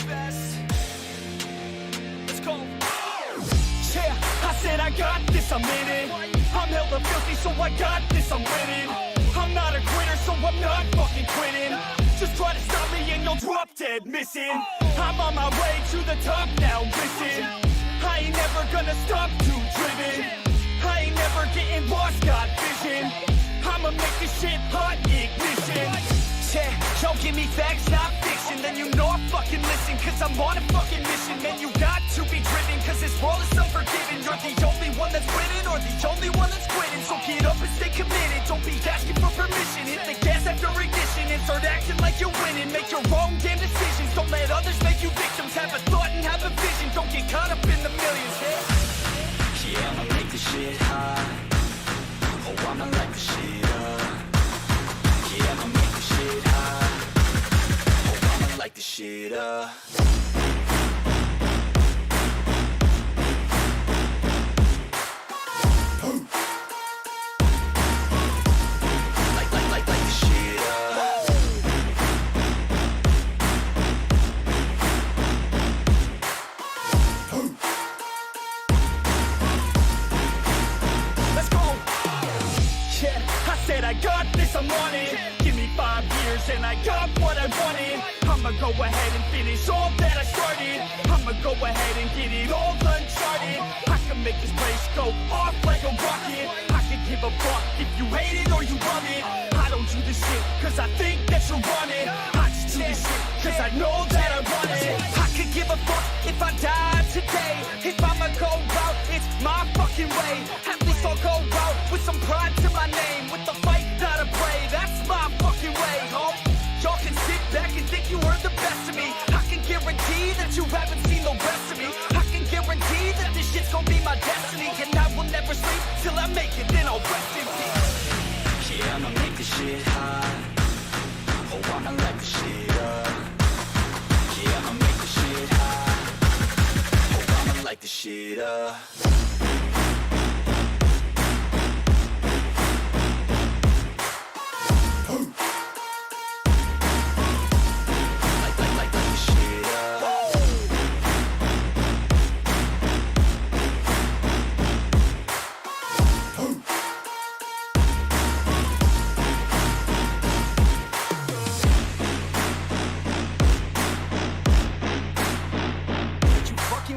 best. Let's go. Yeah, I said I got this, I'm in it. I'm hella filthy, so I got this, I'm winning. I'm not a quitter, so I'm not fucking quitting. Just try to stop me and you'll drop dead missing. I'm on my way to the top now, listen. I ain't never gonna stop, too driven. I ain't never getting lost, got vision. I'ma make this shit hot, ignition. Yeah, y'all give me facts, not fiction. Then you know I fucking listen, cause I'm on a fucking mission. Man, you got to be driven, cause this world is unforgiving. You're the only one that's winning, or the only one that's quitting. So get up and stay committed, don't be asking for permission. Hit the gas after ignition and start acting like you're winning. Make your own damn decisions, don't let others make you victims. Have a thought and have a vision, don't get caught up in the millions. Yeah, I'ma make this shit hot. Oh, I'ma light this shit up. Yeah, I'ma make this shit hot. Oh, I'ma light this shit up. Light this shit up. Let's go. Yeah, I said I got this, I'm on it. Give me 5 years and I got what I wanted. I'ma go ahead and finish all that I started. I'ma go ahead and get it all uncharted. I can make this place go off like a rocket. I can give a fuck if you hate it or you love it. I don't do this shit cause I think that you're on it. I just do this shit cause I know that I want it. I could give a fuck if I die today. If I'ma go out, it's my fucking way. At least I'll go out with some pride to my name. With the fight, not a play, that's my fucking way, ho. Y'all can sit back and think you heard the best of me. I can guarantee that you haven't seen the rest of me. I can guarantee that this shit's gonna be my destiny. And I will never sleep till I make it, then I'll rest in peace. Yeah, I'ma make this shit hot. Oh, I'ma light this shit up. Yeah, I'ma make this shit hot. Oh, I'ma light this shit up.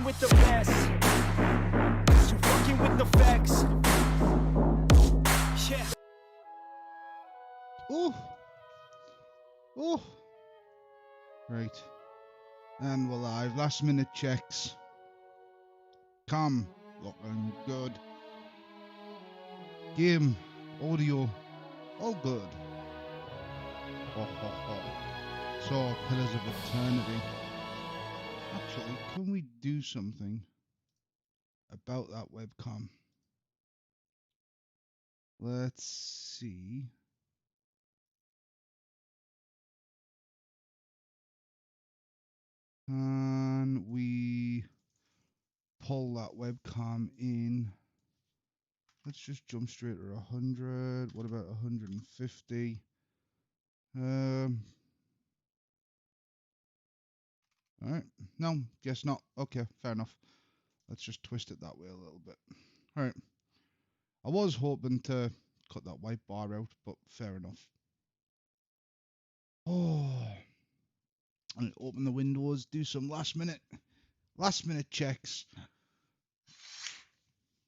With the best, you fucking with the facts. Yeah. Oh, oh, right, and we're live. Last minute checks. Cam looking good. Game, audio, all good. Ho, ho, ho. So, Pillars of Eternity. Actually, can we do something about that webcam? Let's see. Can we pull that webcam in? Let's just jump straight to 100. What about 150? All right. No, guess not. Okay, fair enough. Let's just twist it that way a little bit. All right. I was hoping to cut that white bar out, but fair enough. Oh, and open the windows, do some last minute checks,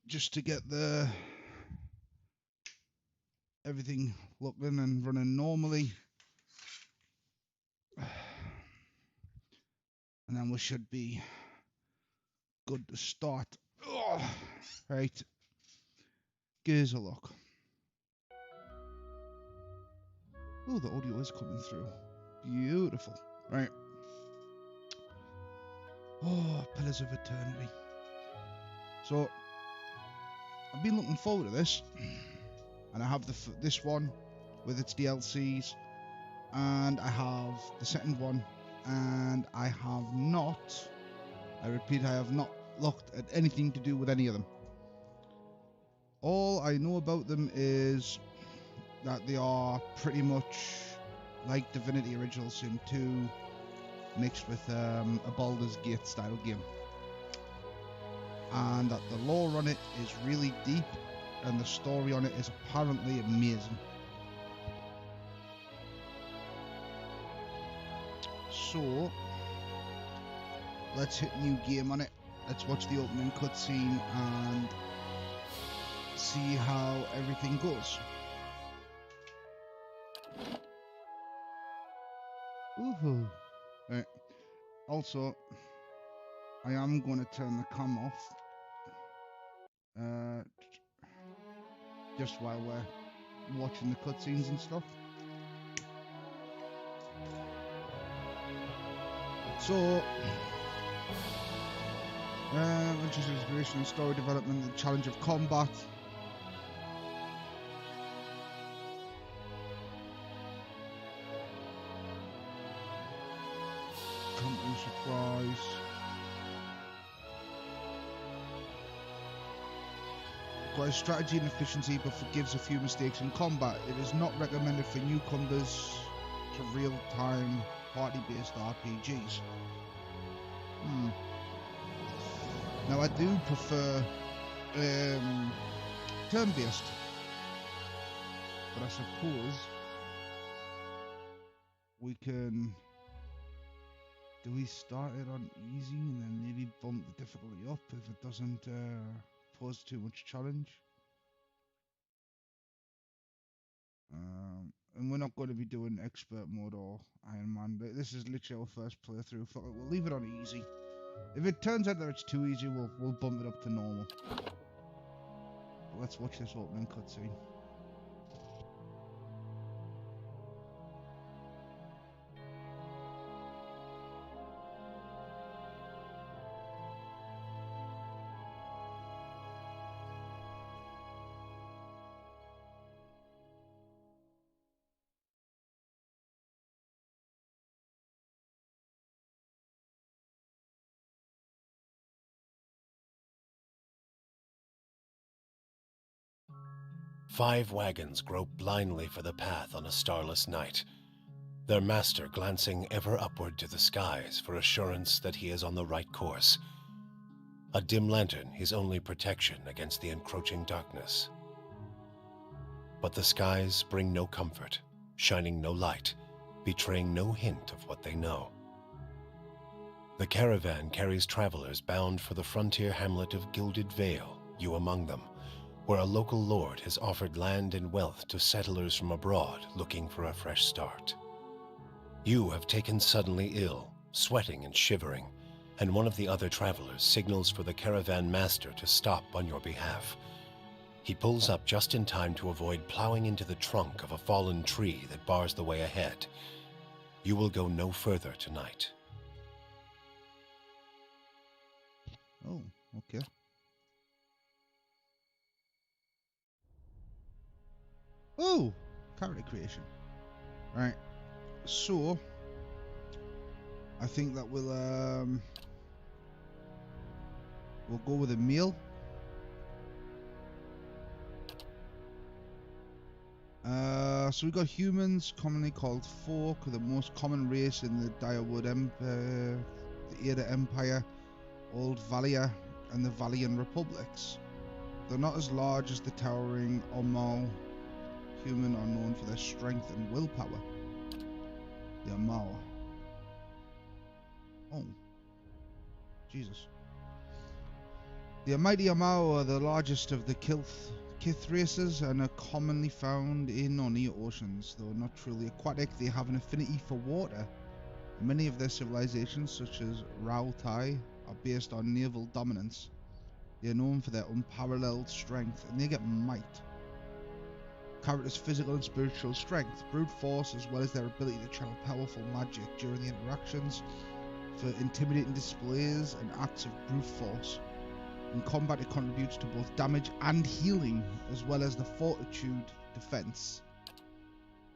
just to get the everything looking and running normally. And then we should be good to start. Oh, right. Gears a look. Oh, the audio is coming through. Beautiful. Right. Oh, Pillars of Eternity. So, I've been looking forward to this. And I have this one with its DLCs. And I have the second one. And I have not, I repeat, I have not looked at anything to do with any of them. All I know about them is that they are pretty much like Divinity Original Sin 2, mixed with a Baldur's Gate style game, and that the lore on it is really deep and the story on it is apparently amazing. So let's hit new game on it. Let's watch the opening cutscene and see how everything goes. Woohoo! Right. Also, I am going to turn the cam off just while we're watching the cutscenes and stuff. So, adventures, exploration, and story development, the challenge of combat. Company surprise. Requires strategy and efficiency, but forgives a few mistakes in combat. It is not recommended for newcomers to real-time party-based RPGs. Now I do prefer turn-based, but I suppose we can. Do we start it on easy and then maybe bump the difficulty up if it doesn't pose too much challenge? And we're not going to be doing expert mode or Iron Man. This is literally our first playthrough. We'll leave it on easy. If it turns out that it's too easy, we'll bump it up to normal. But let's watch this opening cutscene. Five wagons grope blindly for the path on a starless night, their master glancing ever upward to the skies for assurance that he is on the right course. A dim lantern his only protection against the encroaching darkness. But the skies bring no comfort, shining no light, betraying no hint of what they know. The caravan carries travelers bound for the frontier hamlet of Gilded Vale, you among them, where a local lord has offered land and wealth to settlers from abroad looking for a fresh start. You have taken suddenly ill, sweating and shivering, and one of the other travelers signals for the caravan master to stop on your behalf. He pulls up just in time to avoid plowing into the trunk of a fallen tree that bars the way ahead. You will go no further tonight. Oh, okay. Oh, character creation. Right. So, I think that we'll go with a male. So we got humans, commonly called folk, the most common race in the Direwood Empire, the Ada Empire, Old Valia, and the Valian Republics. They're not as large as the towering Omau. Human are known for their strength and willpower. The Omau. Oh, Jesus. The mighty Omau are the largest of the Kith races and are commonly found in or near oceans. Though not truly aquatic, they have an affinity for water. Many of their civilizations, such as Rautai, are based on naval dominance. They are known for their unparalleled strength, and they get might. Characters' physical and spiritual strength, brute force, as well as their ability to channel powerful magic during the interactions for intimidating displays and acts of brute force. In combat, it contributes to both damage and healing, as well as the fortitude defense.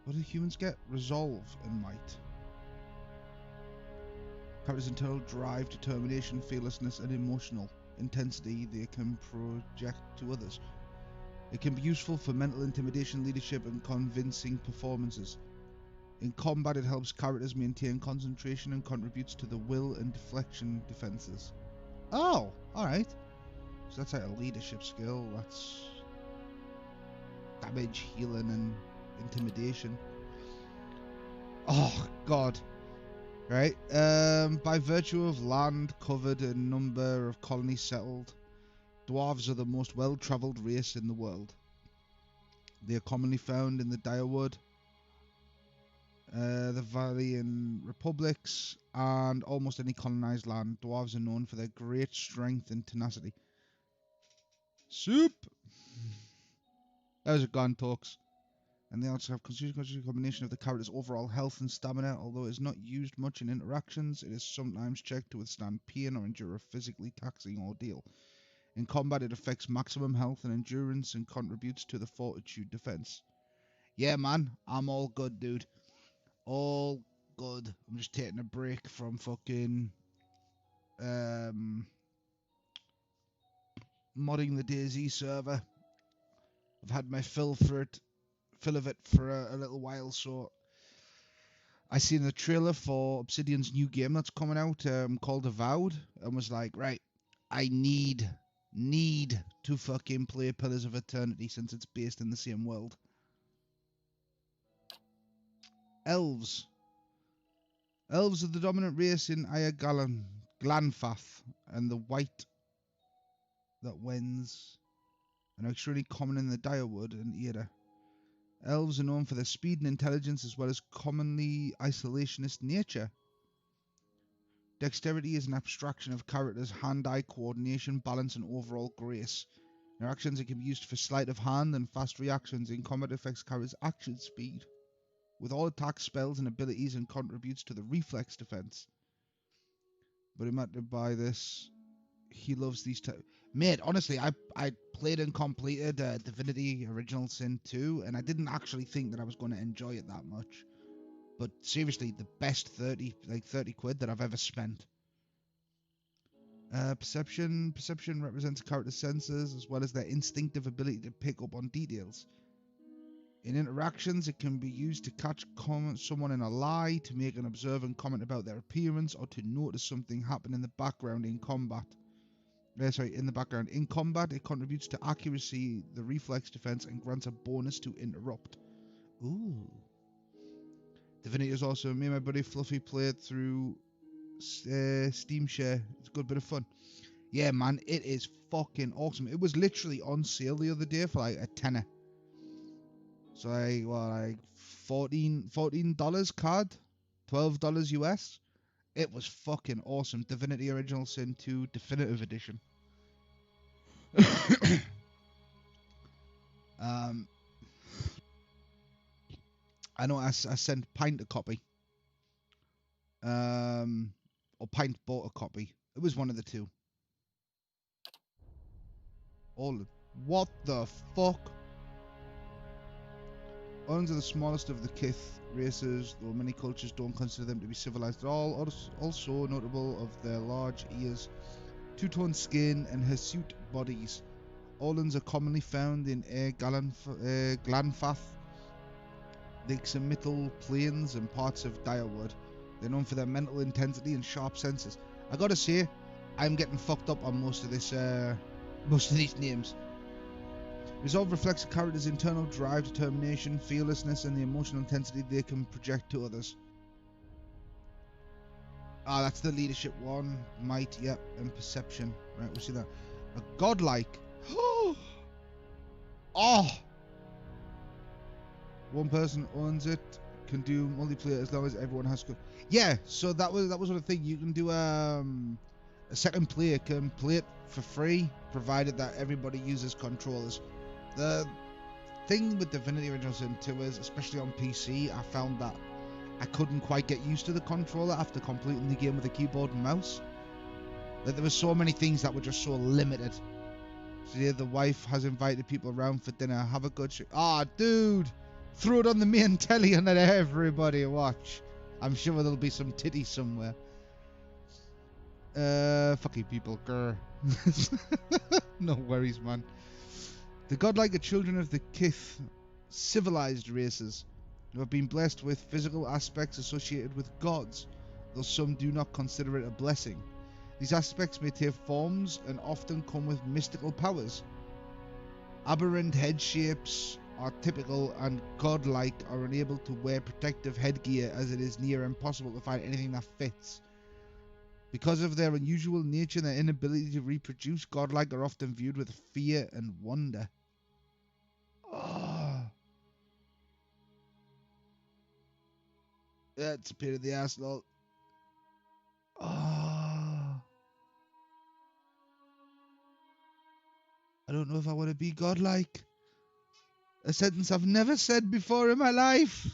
What do humans get? Resolve and might. Characters' internal drive, determination, fearlessness, and emotional intensity they can project to others. It can be useful for mental intimidation, leadership, and convincing performances. In combat, it helps characters maintain concentration and contributes to the will and deflection defenses. Oh, alright. So that's like a leadership skill. That's damage, healing, and intimidation. Oh, God. Right. By virtue of land covered and number of colonies settled, dwarves are the most well-travelled race in the world. They are commonly found in the Direwood, the Valian republics, and almost any colonized land. Dwarves are known for their great strength and tenacity. Soup! Those are gone talks. And they also have constitution combination of the character's overall health and stamina. Although it is not used much in interactions, it is sometimes checked to withstand pain or endure a physically taxing ordeal. In combat, it affects maximum health and endurance and contributes to the fortitude defense. Yeah, man, I'm all good, dude. All good. I'm just taking a break from fucking modding the DayZ server. I've had my fill of it for a little while, so I seen the trailer for Obsidian's new game that's coming out, called Avowed, and was like, right, I need to fucking play Pillars of Eternity since it's based in the same world. Elves. Elves are the dominant race in Glanfath, and the white that wins, and are extremely common in the Direwood and Era. Elves are known for their speed and intelligence, as well as commonly isolationist nature. Dexterity is an abstraction of characters' hand-eye coordination, balance, and overall grace. In actions, it can be used for sleight of hand and fast reactions. In combat, it affects characters' action speed, with all attacks, spells, and abilities, and contributes to the reflex defense. But I'm to buy this. He loves these Mate, honestly, I played and completed Divinity Original Sin 2, and I didn't actually think that I was going to enjoy it that much. But seriously, the best 30 quid that I've ever spent. Perception represents character senses as well as their instinctive ability to pick up on details. In interactions, it can be used to catch someone in a lie, to make an observant comment about their appearance, or to notice something happen in the background in combat. In the background. In combat, it contributes to accuracy, the reflex defense, and grants a bonus to interrupt. Ooh. Divinity is also, me and my buddy Fluffy played through Steam Share. It's a good bit of fun. Yeah, man, it is fucking awesome. It was literally on sale the other day for like a tenner. So like $14 card, $12 US. It was fucking awesome. Divinity Original Sin 2 Definitive Edition. I know I sent Pint a copy. Or Pint bought a copy. It was one of the two. What the fuck? Orans are the smallest of the Kith races, though many cultures don't consider them to be civilized at all. Also notable of their large ears, two-toned skin, and hirsute bodies. Orans are commonly found in Glanfath, the Xemital plains, and parts of Direwood. They're known for their mental intensity and sharp senses. I gotta say, I'm getting fucked up on most of these names. Resolve reflects a character's internal drive, determination, fearlessness, and the emotional intensity they can project to others. Ah, that's the leadership one. Might, yep, and perception. Right, we'll see that. A godlike. Oh! One person owns it. Can do multiplayer as long as everyone has good. Yeah, so that was one of the things. You can do a second player can play it for free, provided that everybody uses controllers. The thing with Divinity Original Sin 2 is, especially on PC, I found that I couldn't quite get used to the controller after completing the game with a keyboard and mouse. That there were so many things that were just so limited. So yeah, the wife has invited people around for dinner. Have a good show. Ah, dude! Throw it on the main telly and let everybody watch. I'm sure there'll be some titties somewhere. Fuck you people, grr. No worries, man. The godlike are children of the Kith, civilized races. who have been blessed with physical aspects associated with gods, though some do not consider it a blessing. These aspects may take forms and often come with mystical powers. Aberrant head shapes are typical, and godlike are unable to wear protective headgear as it is near impossible to find anything that fits. Because of their unusual nature and their inability to reproduce, godlike are often viewed with fear and wonder. Oh. Yeah, it's a pain in the ass, lol. Oh. I don't know if I want to be godlike. A sentence I've never said before in my life.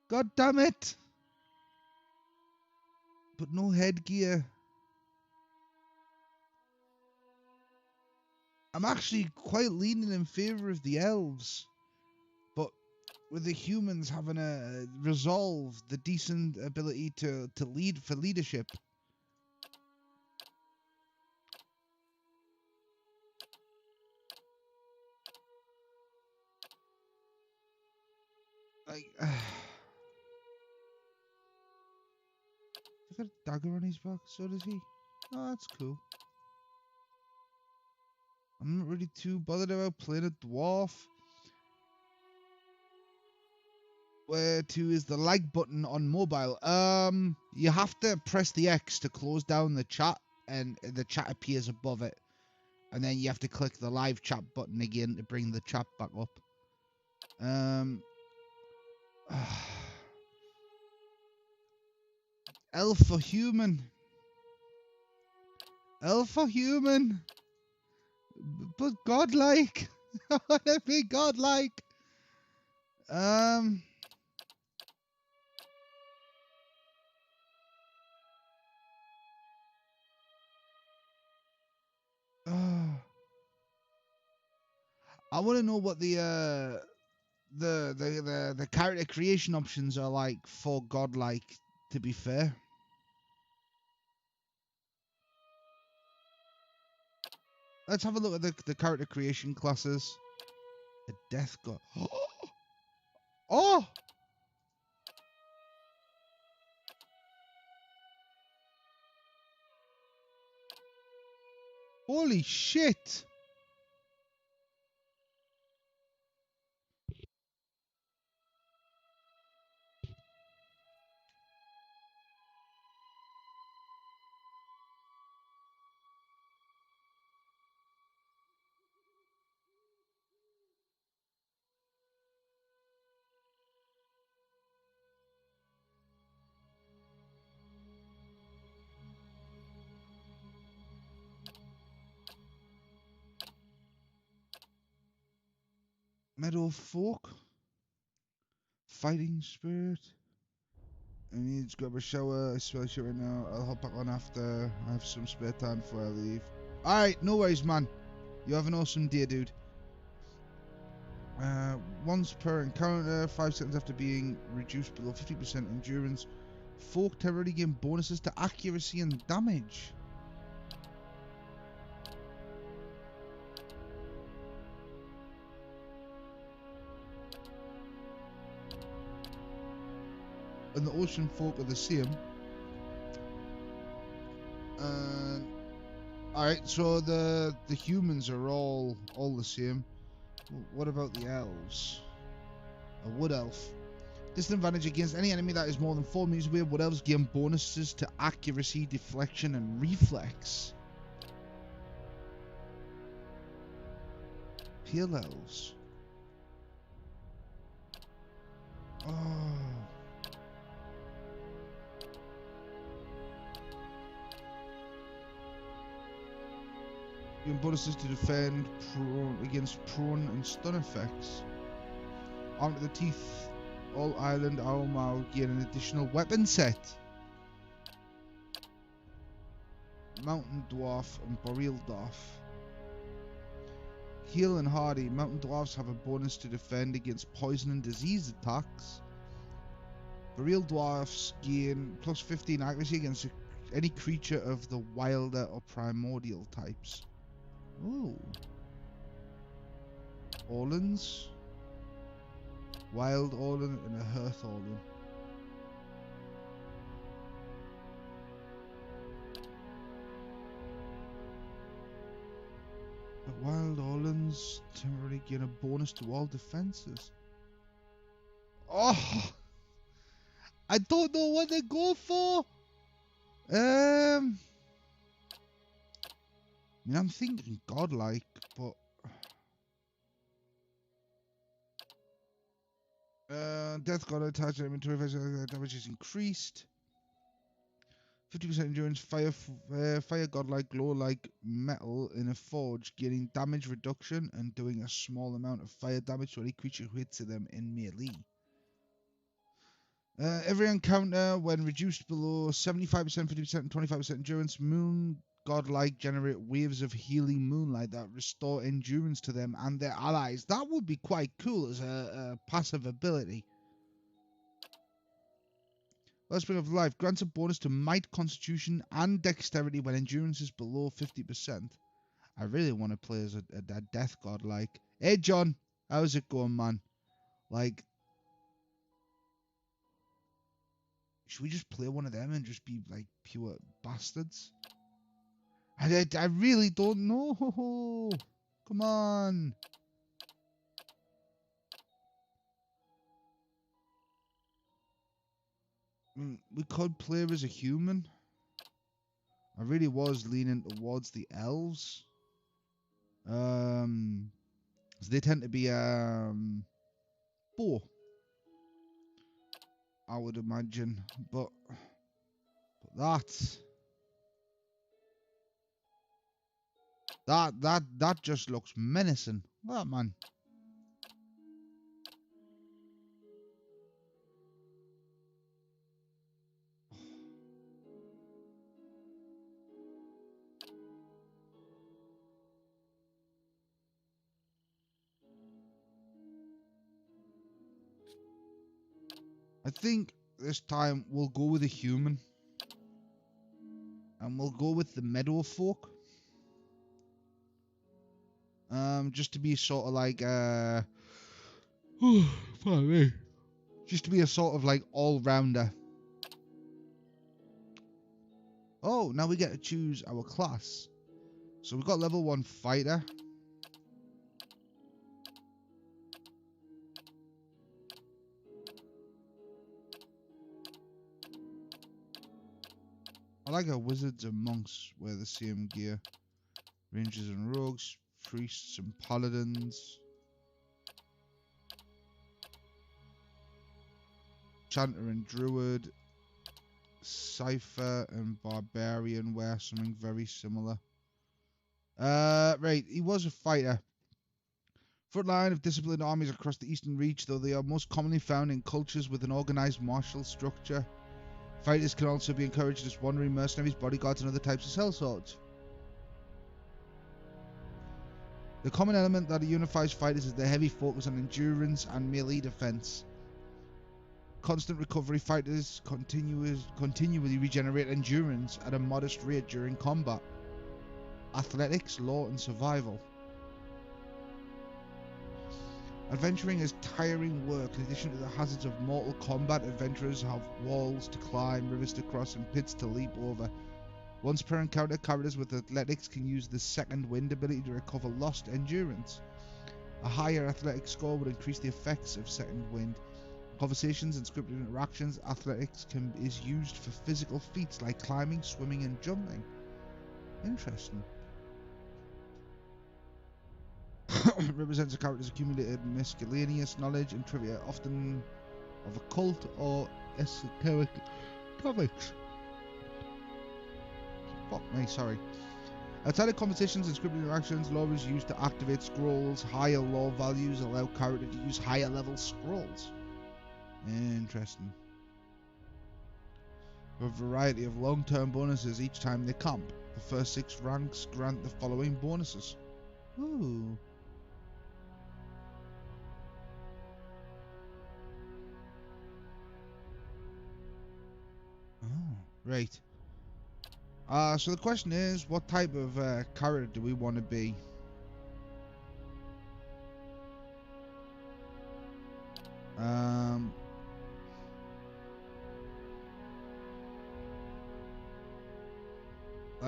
God damn it. But no headgear. I'm actually quite leaning in favour of the elves. But with the humans having a resolve, the decent ability to lead for leadership. Like, he's got a dagger on his back, so does he. Oh, that's cool. I'm not really too bothered about playing a dwarf. Where to is the like button on mobile? You have to press the X to close down the chat, and the chat appears above it. And then you have to click the live chat button again to bring the chat back up. Elf for human. Elf for human. But godlike. I want to be godlike. I want to know what the character creation options are like for godlike, to be fair. Let's have a look at the character creation classes. A death god. Oh! Holy shit! Meadow folk. Fighting spirit. I need to grab a shower. I smell shit right now. I'll hop back on after I have some spare time before I leave. Alright, no worries, man. You have an awesome day, dude. Once per encounter, 5 seconds after being reduced below 50% endurance, folk temporarily gain bonuses to accuracy and damage. And the ocean folk are the same. Alright, so the humans are all the same. What about the elves? A wood elf. Disadvantage against any enemy that is more than 4 meters away. Wood elves gain bonuses to accuracy, deflection, and reflex. Pale elves. Oh. Gain bonuses to defend against prone and stun effects. Armed to the teeth, all island Owlmouth gain an additional weapon set. Mountain Dwarf and Boreal Dwarf. Heal and Hardy. Mountain Dwarfs have a bonus to defend against poison and disease attacks. Boreal Dwarfs gain plus 15 accuracy against any creature of the wilder or primordial types. Ooh. Orlands. Wild Orlan and a Hearth Orlan. The Wild Orlans temporarily gain a bonus to all defenses. Oh! I don't know what they go for! I mean, I'm thinking godlike, but... Death God attached inventory damage is increased. 50% endurance, fire godlike, glow like metal in a forge, gaining damage reduction and doing a small amount of fire damage to any creature who hits them in melee. Every encounter, when reduced below 75%, 50%, and 25% endurance, moon godlike generate waves of healing moonlight that restore endurance to them and their allies. That would be quite cool as a passive ability. Wellspring of Life grants a bonus to might, constitution, and dexterity when endurance is below 50%. I really want to play as a death god. Like, hey John, how's it going, man? Like, should we just play one of them and just be like pure bastards? I really don't know. Come on. We could play as a human. I really was leaning towards the elves. So they tend to be bow, I would imagine, but that just looks menacing. That man. I think this time we'll go with a human. And we'll go with the meadow folk. Just to be sort of like pardon me. Just to be a sort of like all-rounder. Oh, now we get to choose our class. So we've got level 1 fighter. I like how wizards and monks wear the same gear. Rangers and rogues, priests and paladins. Chanter and druid. Cypher and barbarian wear something very similar. Right, he was a fighter. Front line of disciplined armies across the Eastern Reach, though they are most commonly found in cultures with an organized martial structure. Fighters can also be encouraged as wandering mercenaries, bodyguards, and other types of sellswords. The common element that unifies fighters is their heavy focus on endurance and melee defense. Constant recovery, fighters continually regenerate endurance at a modest rate during combat. Athletics, law, and survival. Adventuring is tiring work. In addition to the hazards of mortal combat, adventurers have walls to climb, rivers to cross, and pits to leap over. Once per encounter, characters with athletics can use the second wind ability to recover lost endurance. A higher athletic score would increase the effects of second wind. In conversations and scripted interactions, athletics is used for physical feats like climbing, swimming, and jumping. Interesting. Represents a character's accumulated miscellaneous knowledge and trivia, often of occult or esoteric topics. Fuck me, sorry. Outside of conversations and scripted interactions, lore is used to activate scrolls. Higher lore values allow character to use higher level scrolls. Interesting. A variety of long-term bonuses each time they camp. The first 6 ranks grant the following bonuses. Ooh. Oh, right. So the question is, what type of character do we want to be?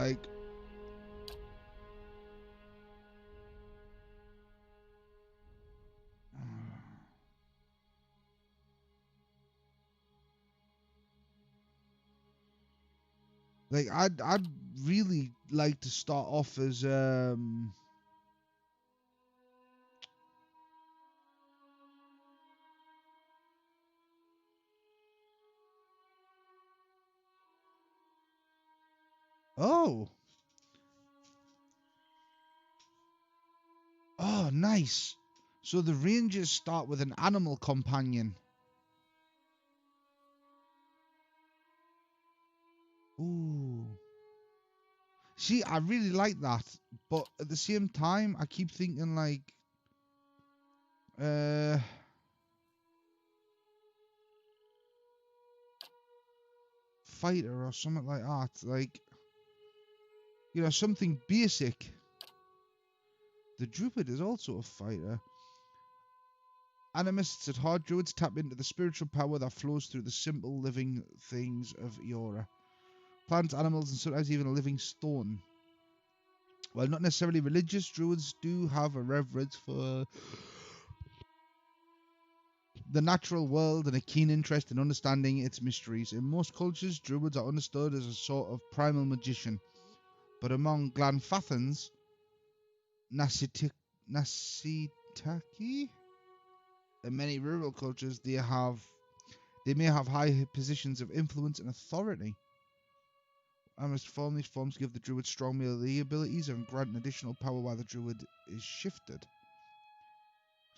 like... Like, I'd really like to start off as, oh! Oh, nice! So the Rangers start with an animal companion. Ooh. See, I really like that, but at the same time, I keep thinking like, fighter or something like that, like, you know, something basic. The Druid is also a fighter. Animists at heart, Druids tap into the spiritual power that flows through the simple living things of Eora. Plants, animals, and sometimes even a living stone. While not necessarily religious, Druids do have a reverence for the natural world and a keen interest in understanding its mysteries. In most cultures, Druids are understood as a sort of primal magician. But among Glanfathans, Nasitaki, in many rural cultures, they may have high positions of influence and authority. These forms give the Druid strong melee abilities and grant an additional power while the Druid is shifted.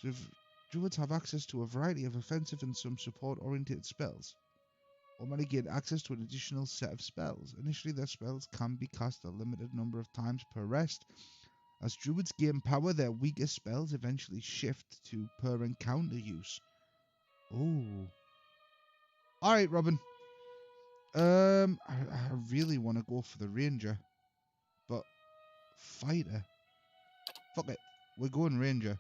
So if Druids have access to a variety of offensive and some support-oriented spells, or may gain access to an additional set of spells. Initially, their spells can be cast a limited number of times per rest. As Druids gain power, their weaker spells eventually shift to per encounter use. Oh. Alright, Robin. I really want to go for the Ranger. But fighter. Fuck it. We're going Ranger.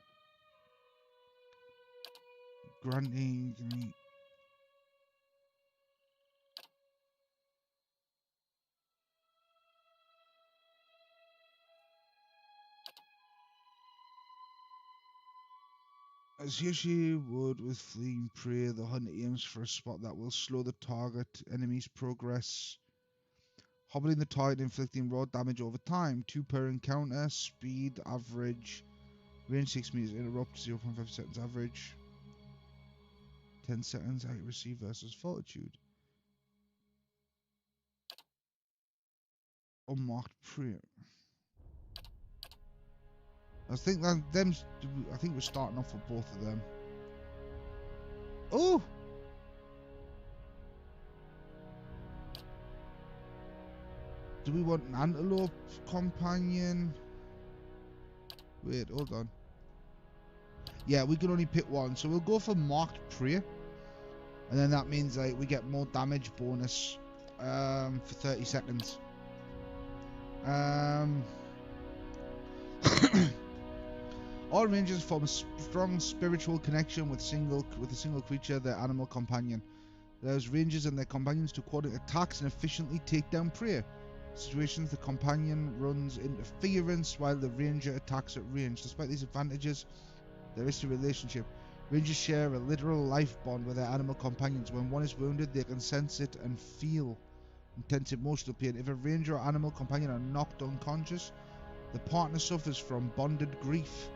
Granting me. As Yoshi would with fleeing prey, the hunter aims for a spot that will slow the target enemy's progress, hobbling the target, inflicting raw damage over time. 2 per encounter, speed average, range 6 meters, interrupt 0.5 seconds average, 10 seconds accuracy versus fortitude. Unmarked prey. I think we're starting off with both of them. Oh! Do we want an antelope companion? Wait, hold on. Yeah, we can only pick one, so we'll go for marked prey. And then that means like we get more damage bonus for 30 seconds. All rangers form a strong spiritual connection with a single creature, their animal companion. Those rangers and their companions to coordinate attacks and efficiently take down prey. Situations, the companion runs interference while the ranger attacks at range. Despite these advantages, there is a relationship. Rangers share a literal life bond with their animal companions. When one is wounded, they can sense it and feel intense emotional pain. If a ranger or animal companion are knocked unconscious, the partner suffers from bonded grief,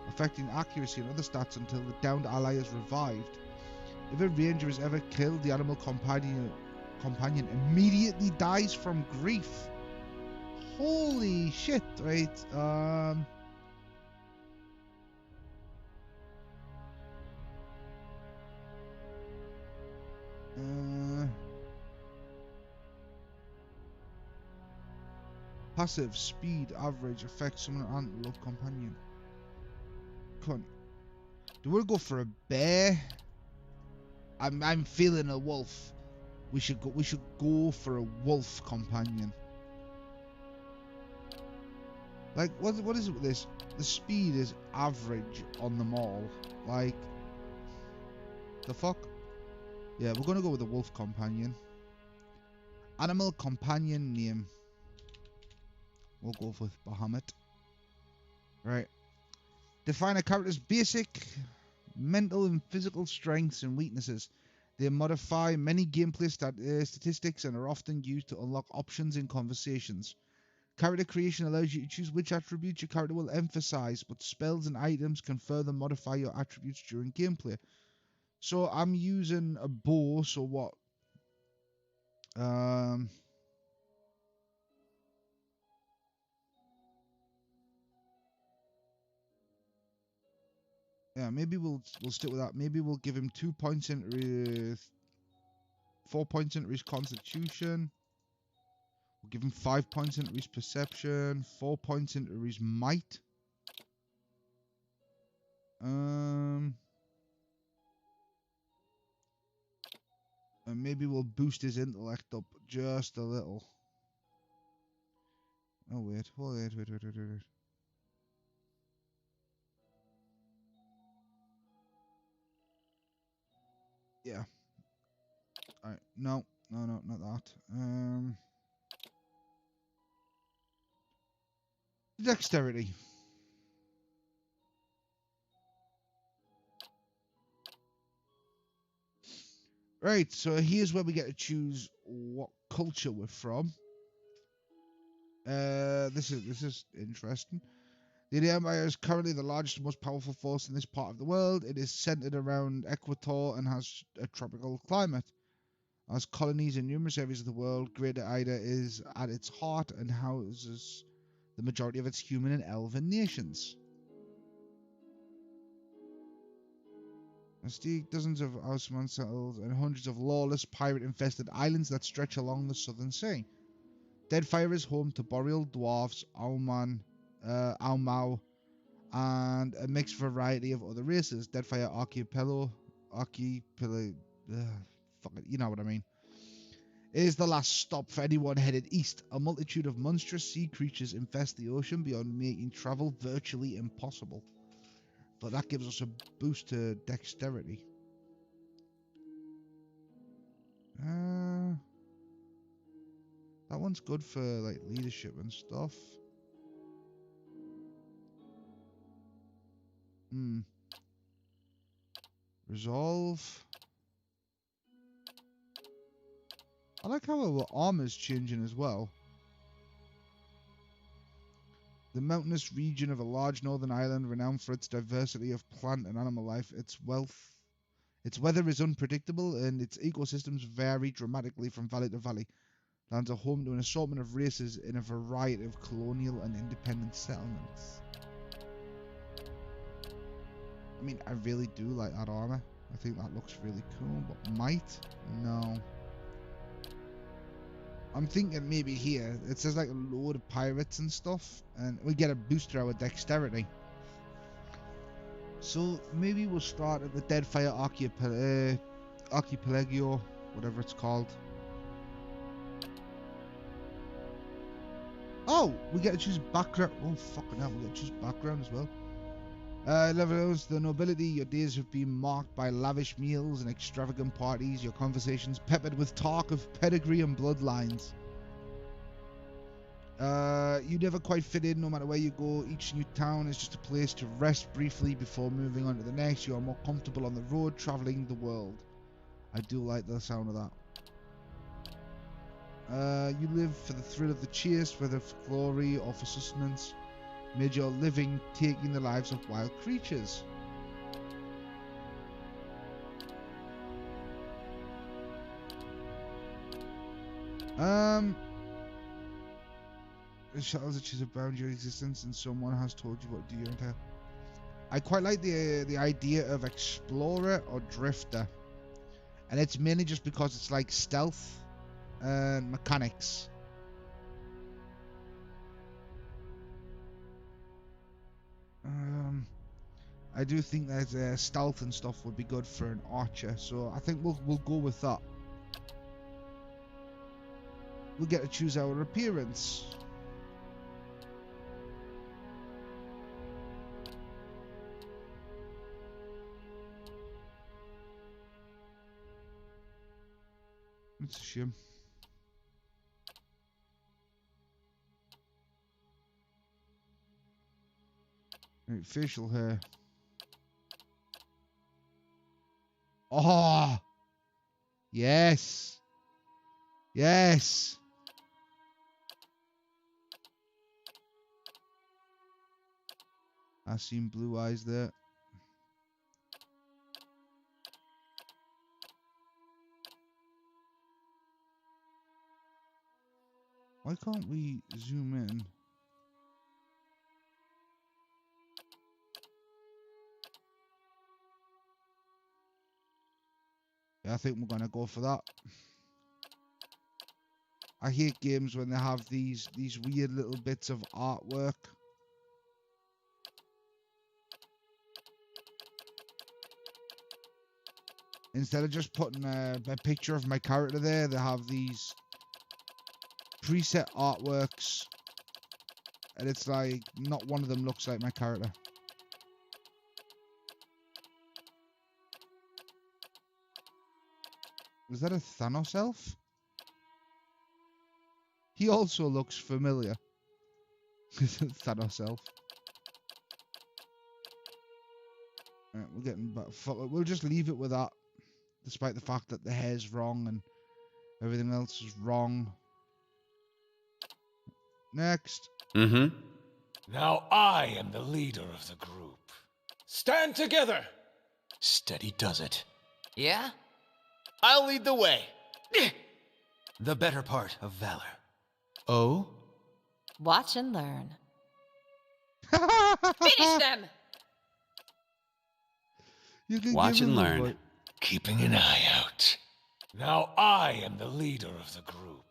affecting accuracy and other stats until the downed ally is revived. If a ranger is ever killed, the animal companion immediately dies from grief. Holy shit, right? Passive speed average affects summon an antelope companion. Do we go for a bear? I'm feeling a wolf. We should go for a wolf companion. Like what is it with this? The speed is average on them all. Like the fuck? Yeah, we're gonna go with the wolf companion. Animal companion name. We'll go with Bahamut. Right. Define a character's basic mental and physical strengths and weaknesses. They modify many gameplay statistics and are often used to unlock options in conversations. Character creation allows you to choose which attributes your character will emphasize, but spells and items can further modify your attributes during gameplay. So I'm using a bow, so what? Yeah, maybe we'll stick with that. Maybe we'll give him 2 points into his 4 points into his constitution. We'll give him 5 points into his perception, 4 points into his might. And maybe we'll boost his intellect up just a little. Oh wait. Yeah. Alright, no, not that. Dexterity. Right, so here's where we get to choose what culture we're from. This is interesting. The Indian Empire is currently the largest and most powerful force in this part of the world. It is centered around Equator and has a tropical climate. As colonies in numerous areas of the world, Greater Ida is at its heart and houses the majority of its human and elven nations. Dozens of housemen settled and hundreds of lawless, pirate-infested islands that stretch along the southern sea. Deadfire is home to boreal dwarves, Auman, Aumau, and a mixed variety of other races. Deadfire fuck it, you know what I mean. It is the last stop for anyone headed east. A multitude of monstrous sea creatures infest the ocean beyond making travel virtually impossible. But that gives us a boost to dexterity. That one's good for like leadership and stuff. Resolve. I like how our armor's changing as well. The mountainous region of a large northern island renowned for its diversity of plant and animal life, its weather is unpredictable and its ecosystems vary dramatically from valley to valley. Lands are home to an assortment of races in a variety of colonial and independent settlements. I mean, I really do like that armor. I think that looks really cool, but might? No. I'm thinking maybe here, it says like a load of pirates and stuff, and we get a boost to our dexterity. So maybe we'll start at the Deadfire Archipelago, whatever it's called. Oh, we get to choose background. Oh, fucking hell, we get to choose background as well. Levels the nobility. Your days have been marked by lavish meals and extravagant parties. Your conversations peppered with talk of pedigree and bloodlines. You never quite fit in no matter where you go. Each new town is just a place to rest briefly before moving on to the next. You are more comfortable on the road, traveling the world. I do like the sound of that. You live for the thrill of the chase, whether for glory or for sustenance. Made your living taking the lives of wild creatures. The shadows that she's abound your existence and someone has told you what to do your entire. I quite like the idea of explorer or drifter. And it's mainly just because it's like stealth and mechanics. I do think that stealth and stuff would be good for an archer, so I think we'll go with that. We'll get to choose our appearance. It's a shame. Right, facial hair. Oh! Yes! Yes! I seen blue eyes there. Why can't we zoom in? Yeah, I think we're gonna go for that. I hate games when they have these weird little bits of artwork. Instead of just putting a picture of my character there, they have these preset artworks. And it's like, not one of them looks like my character. Was that a Thanos elf? He also looks familiar. Thanos elf. Right, we're getting back. We'll just leave it with that. Despite the fact that the hair's wrong and everything else is wrong. Next. Mm-hmm. Now I am the leader of the group. Stand together! Steady does it. Yeah? I'll lead the way. The better part of valor. Oh? Watch and learn. Finish them! You can Watch give and him a learn. vote. Keeping an eye out. Now I am the leader of the group.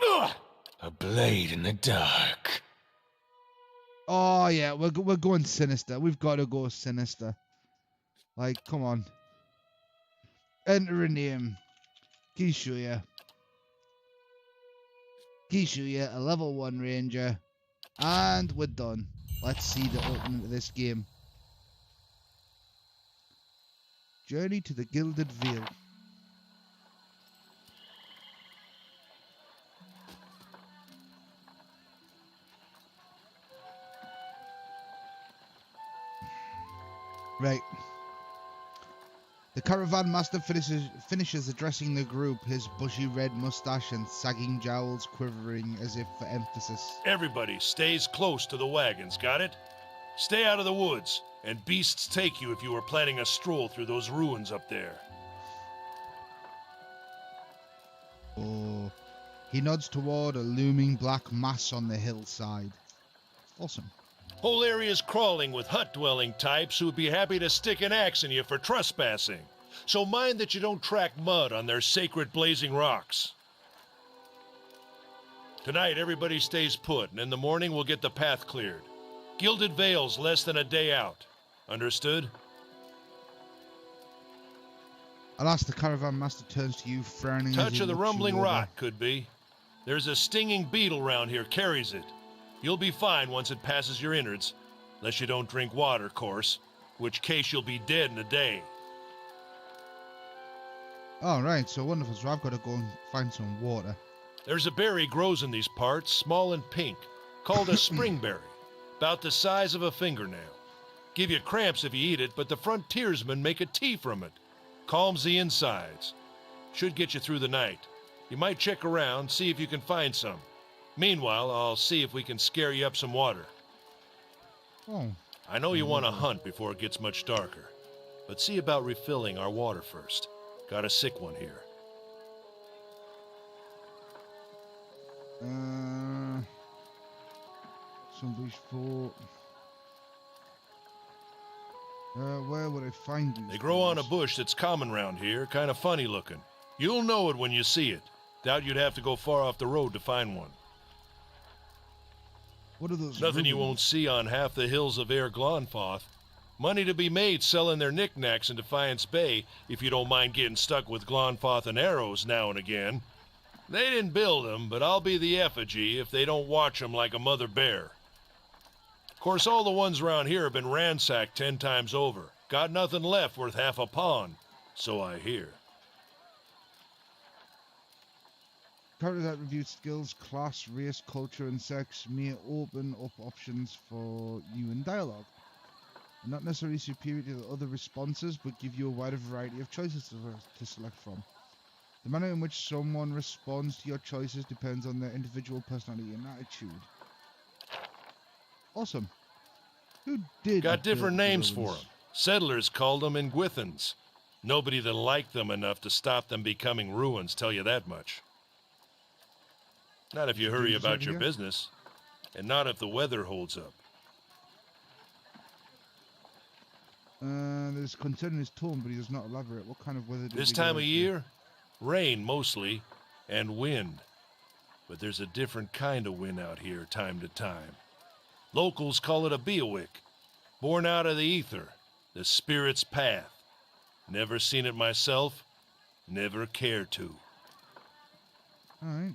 Ugh! A blade in the dark. Oh yeah, we're going sinister. We've got to go sinister. Like, come on. Enter a name. Kishuya. Kishuya, a level 1 ranger. And we're done. Let's see the opening of this game. Journey to the Gilded Veil. Right. The caravan master finishes addressing the group, his bushy red mustache and sagging jowls quivering as if for emphasis. Everybody stays close to the wagons, got it? Stay out of the woods, and beasts take you if you are planning a stroll through those ruins up there. Oh. He nods toward a looming black mass on the hillside. Awesome. Whole area's crawling with hut-dwelling types who would be happy to stick an axe in you for trespassing. So mind that you don't track mud on their sacred blazing rocks. Tonight, everybody stays put, and in the morning we'll get the path cleared. Gilded Vale's less than a day out. Understood? Alas, the caravan master turns to you, frowning as Touch he of the looks you rumbling over. rot, could be. There's a stinging beetle round here, carries it. You'll be fine once it passes your innards. Unless you don't drink water, course. Which case you'll be dead in a day. Oh, right, so wonderful. So I've got to go and find some water. There's a berry grows in these parts, small and pink, called a springberry. About the size of a fingernail. Give you cramps if you eat it, but the frontiersmen make a tea from it. Calms the insides. Should get you through the night. You might check around, see if you can find some. Meanwhile, I'll see if we can scare you up some water. Oh. I know you want to hunt before it gets much darker, but see about refilling our water first. Got a sick one here. Somebody's fault. Where would I find these? They grow on a things? bush that's common round here, kind of funny looking. You'll know it when you see it. Doubt you'd have to go far off the road to find one. What are those? Nothing you ruins? won't see on half the hills of Air Glonfoth. Money to be made selling their knickknacks in Defiance Bay if you don't mind getting stuck with Glonfoth and arrows now and again. They didn't build them, but I'll be the effigy if they don't watch them like a mother bear. Of course, all the ones around here have been ransacked 10 times over. Got nothing left worth half a pawn, so I hear. Characters that review skills, class, race, culture, and sex may open up options for you in dialogue. are not necessarily superior to the other responses, but give you a wider variety of choices to select from. The manner in which someone responds to your choices depends on their individual personality and attitude. Awesome. Who did? Got different build the names for ruins? them. Settlers called them Ingwithans. Nobody that liked them enough to stop them becoming ruins, tell you that much. Not if you hurry about your business, and not if the weather holds up. There's concern in his tone, but he does not elaborate. What kind of weather did This we get time of out year, rain mostly, and wind. But there's a different kind of wind out here time to time. Locals call it a Beowick, born out of the ether, the spirit's path. Never seen it myself, never care to. Alright.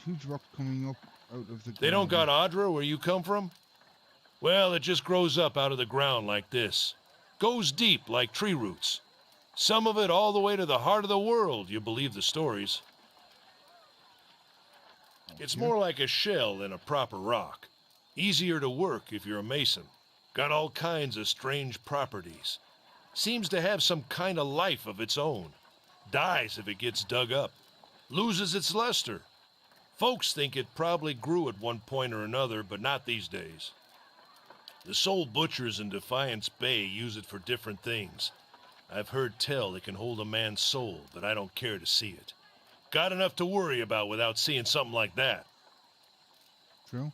Huge rock coming up out of the ground. They don't got Audra where you come from? Well, it just grows up out of the ground like this. Goes deep like tree roots. Some of it all the way to the heart of the world, you believe the stories. It's more like a shell than a proper rock. Easier to work if you're a mason. Got all kinds of strange properties. Seems to have some kind of life of its own. Dies if it gets dug up. Loses its luster. Folks think it probably grew at one point or another, but not these days. The soul butchers in Defiance Bay use it for different things. I've heard tell it can hold a man's soul, but I don't care to see it. Got enough to worry about without seeing something like that. True.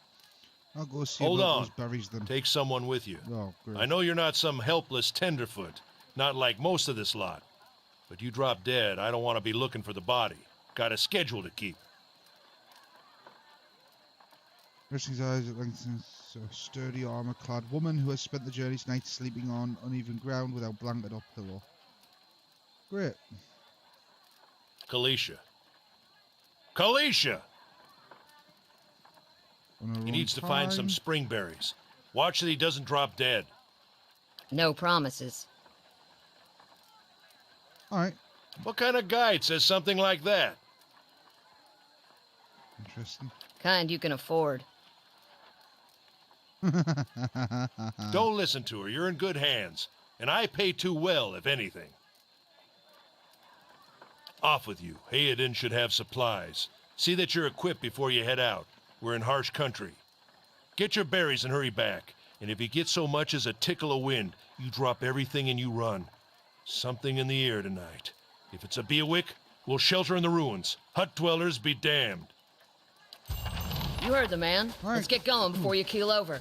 I'll go see Hold about on. those berries then. Take someone with you. Oh, great. I know you're not some helpless tenderfoot, not like most of this lot. But you drop dead, I don't want to be looking for the body. Got a schedule to keep. Resting his eyes at length, a sturdy armor-clad woman who has spent the journey's night sleeping on uneven ground without blanket or pillow. Great. Kalisha. Kalisha! He needs to find some spring berries. Watch that he doesn't drop dead. No promises. Alright. What kind of guide says something like that? Interesting. Kind you can afford. Don't listen to her. You're in good hands. And I pay too well, if anything. Off with you. Hayden should have supplies. See that you're equipped before you head out. We're in harsh country. Get your berries and hurry back. And if you get so much as a tickle of wind, you drop everything and you run. Something in the air tonight. If it's a Beowick, we'll shelter in the ruins. Hut dwellers be damned. You heard the man. Right. Let's get going before you keel over.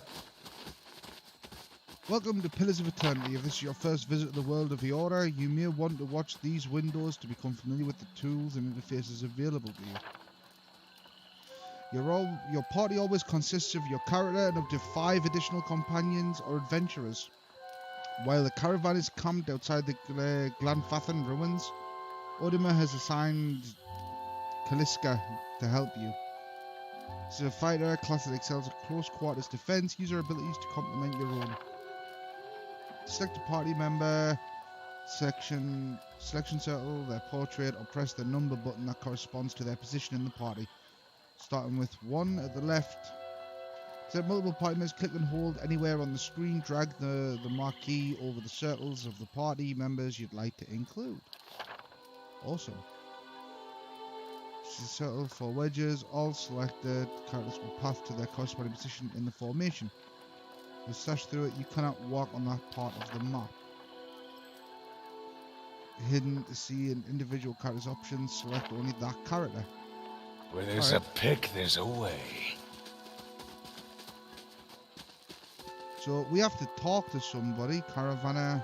Welcome to Pillars of Eternity. If this is your first visit to the world of the Order, you may want to watch these windows to become familiar with the tools and interfaces available to you. Your party always consists of your character and up to 5 additional companions or adventurers. While the caravan is camped outside the Glanfathan ruins, Odima has assigned Kaliska to help you. This is a fighter class that excels at close quarters defense. Use your abilities to complement your own. Select a party member, selection circle, their portrait, or press the number button that corresponds to their position in the party. Starting with 1 at the left. Select multiple party members, click and hold anywhere on the screen. Drag the marquee over the circles of the party members you'd like to include. Awesome. This is a circle for wedges. All selected characters will path to their corresponding position in the formation. With slash through it, you cannot walk on that part of the map. Hidden to see an individual character's options, select only that character. Where there's a pick, there's a way. So we have to talk to somebody. Caravana.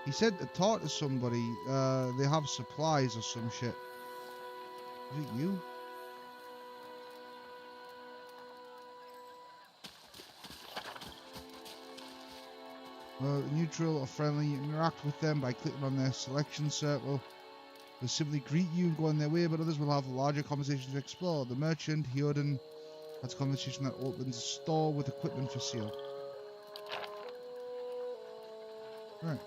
He said to talk to somebody. They have supplies or some shit. Is it you? Neutral or friendly, you interact with them by clicking on their selection circle. They'll simply greet you and go on their way, but others will have larger conversations to explore. The merchant, Hyoden, has a conversation that opens a store with equipment for sale. Right.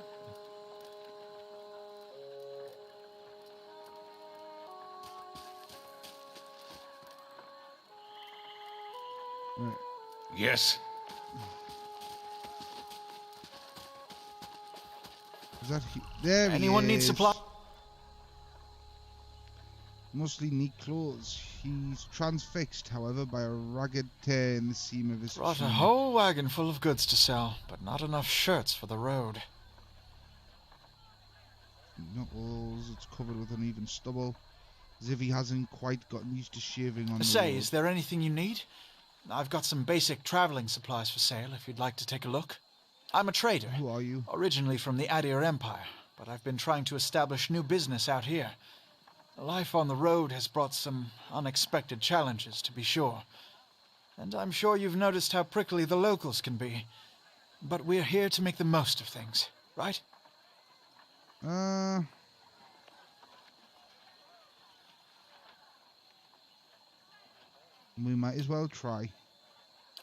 Yes. Is that there? Anyone need supply? Mostly neat clothes. He's transfixed, however, by a ragged tear in the seam of his Brought a tunic. whole wagon full of goods to sell, but not enough shirts for the road. Knuckles, it's covered with uneven stubble, as if he hasn't quite gotten used to shaving on the Say, road. is there anything you need? I've got some basic traveling supplies for sale if you'd like to take a look. I'm a trader, Who are you? originally from the Adir Empire, but I've been trying to establish new business out here. Life on the road has brought some unexpected challenges, to be sure. And I'm sure you've noticed how prickly the locals can be. But we're here to make the most of things, right? We might as well try.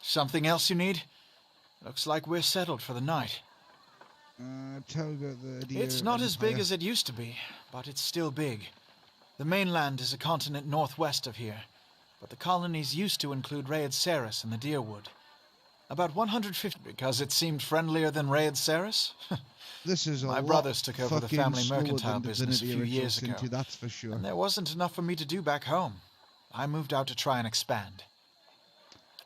Something else you need? Looks like we're settled for the night. Tell me about the idea. It's not as big as it used to be, but it's still big. The mainland is a continent northwest of here, but the colonies used to include Raed Saris and the Deerwood. About 150 because it seemed friendlier than Raed Saris? This is a My lot brothers took over the fucking family slower mercantile than business a Divinity few years Original ago. Sin 2, that's for sure. And there wasn't enough for me to do back home. I moved out to try and expand.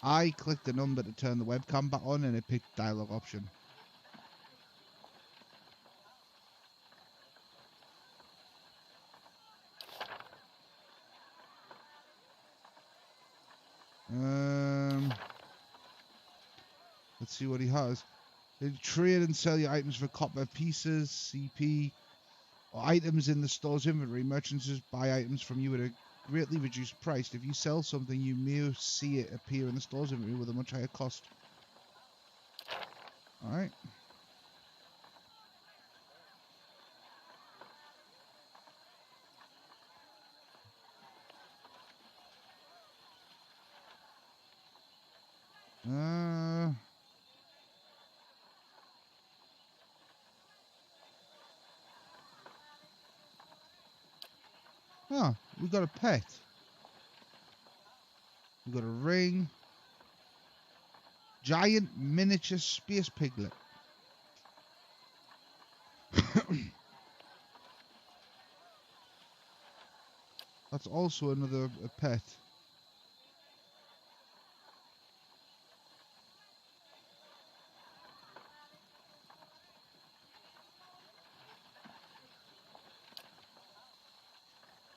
I clicked the number to turn the webcam back on and it picked dialogue option. Let's see what he has. You trade and sell your items for copper pieces, CP, or items in the store's inventory. Merchants just buy items from you at a greatly reduced price. If you sell something, you may see it appear in the store's inventory with a much higher cost. Alright. We got a pet. We got a ring. Giant miniature space piglet. That's also another pet.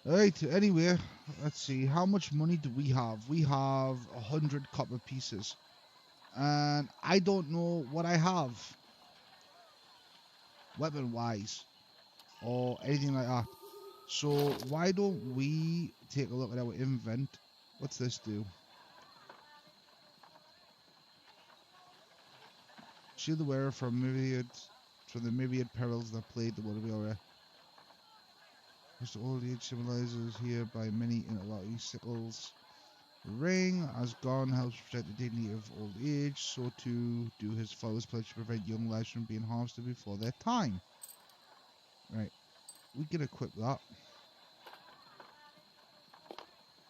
Right, anyway, let's see, how much money do we have? We have 100 copper pieces. And I don't know what I have. Weapon-wise. Or anything like that. So, why don't we take a look at our invent? What's this do? Shield the wearer from the myriad perils that plague the world of Yora. Mr. Old Age symbolizes here by many interlocking sickles. The ring, as gone, helps protect the dignity of old age, so too do his followers pledge to prevent young lives from being harvested before their time. Right, we can equip that.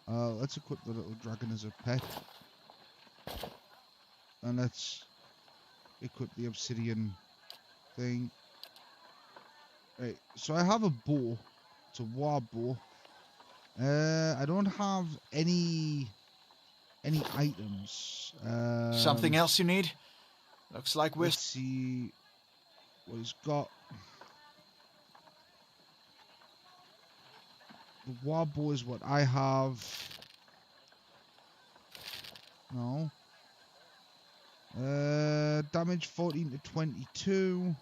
Let's equip the little dragon as a pet. And let's equip the obsidian thing. Right, so I have a bow. It's a war bow. I don't have any items. Something else you need? Looks like we're... Let's see what he's got. The war bow is what I have. No. Damage 14 to 22.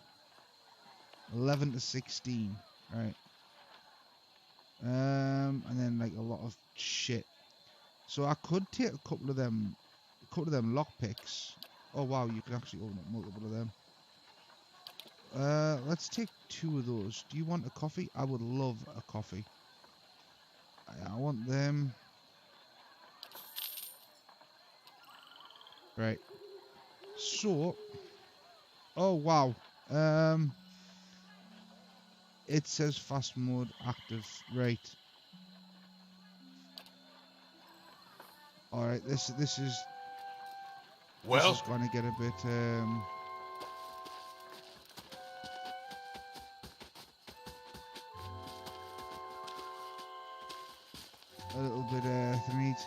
11 to 16. Right. And then like a lot of shit. So I could take a couple of them lockpicks. Oh wow, you can actually open up multiple of them. Let's take 2 of those. Do you want a coffee? I would love a coffee. I want them. Right. So. Oh wow. It says fast mode active. Right. Alright, this is Well, going to get a bit a little bit to meet.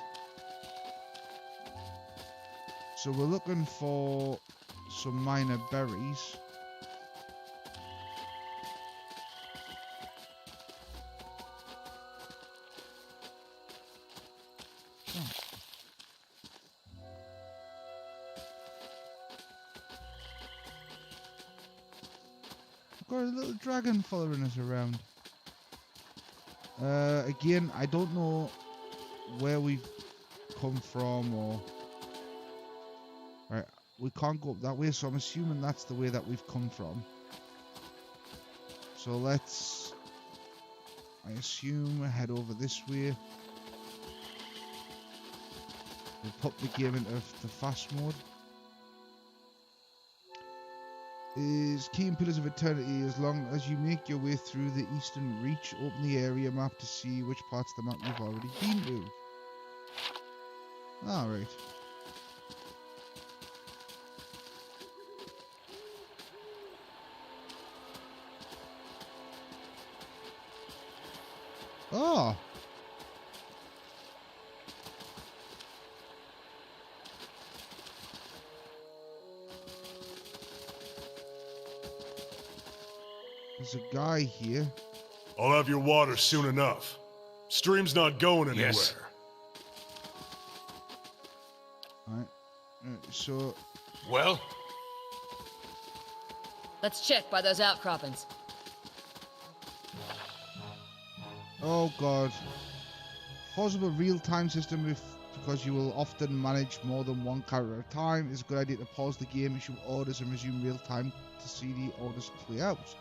So we're looking for some minor berries. Got a little dragon following us around. Again, I don't know where we've come from, or... Right, we can't go up that way, so I'm assuming that's the way that we've come from. So let's... I assume head over this way. We'll put the game into the fast mode. Is key and pillars of eternity. As long as you make your way through the eastern reach, open the area map to see which parts of the map you've already been to. Alright. Oh! There's a guy here. I'll have your water soon enough. Stream's not going anywhere. Yes. Alright. So... Well? Let's check by those outcroppings. Oh god. Possible real-time system because you will often manage more than one character at a time. It's a good idea to pause the game, issue orders, and resume real-time to see the orders play out.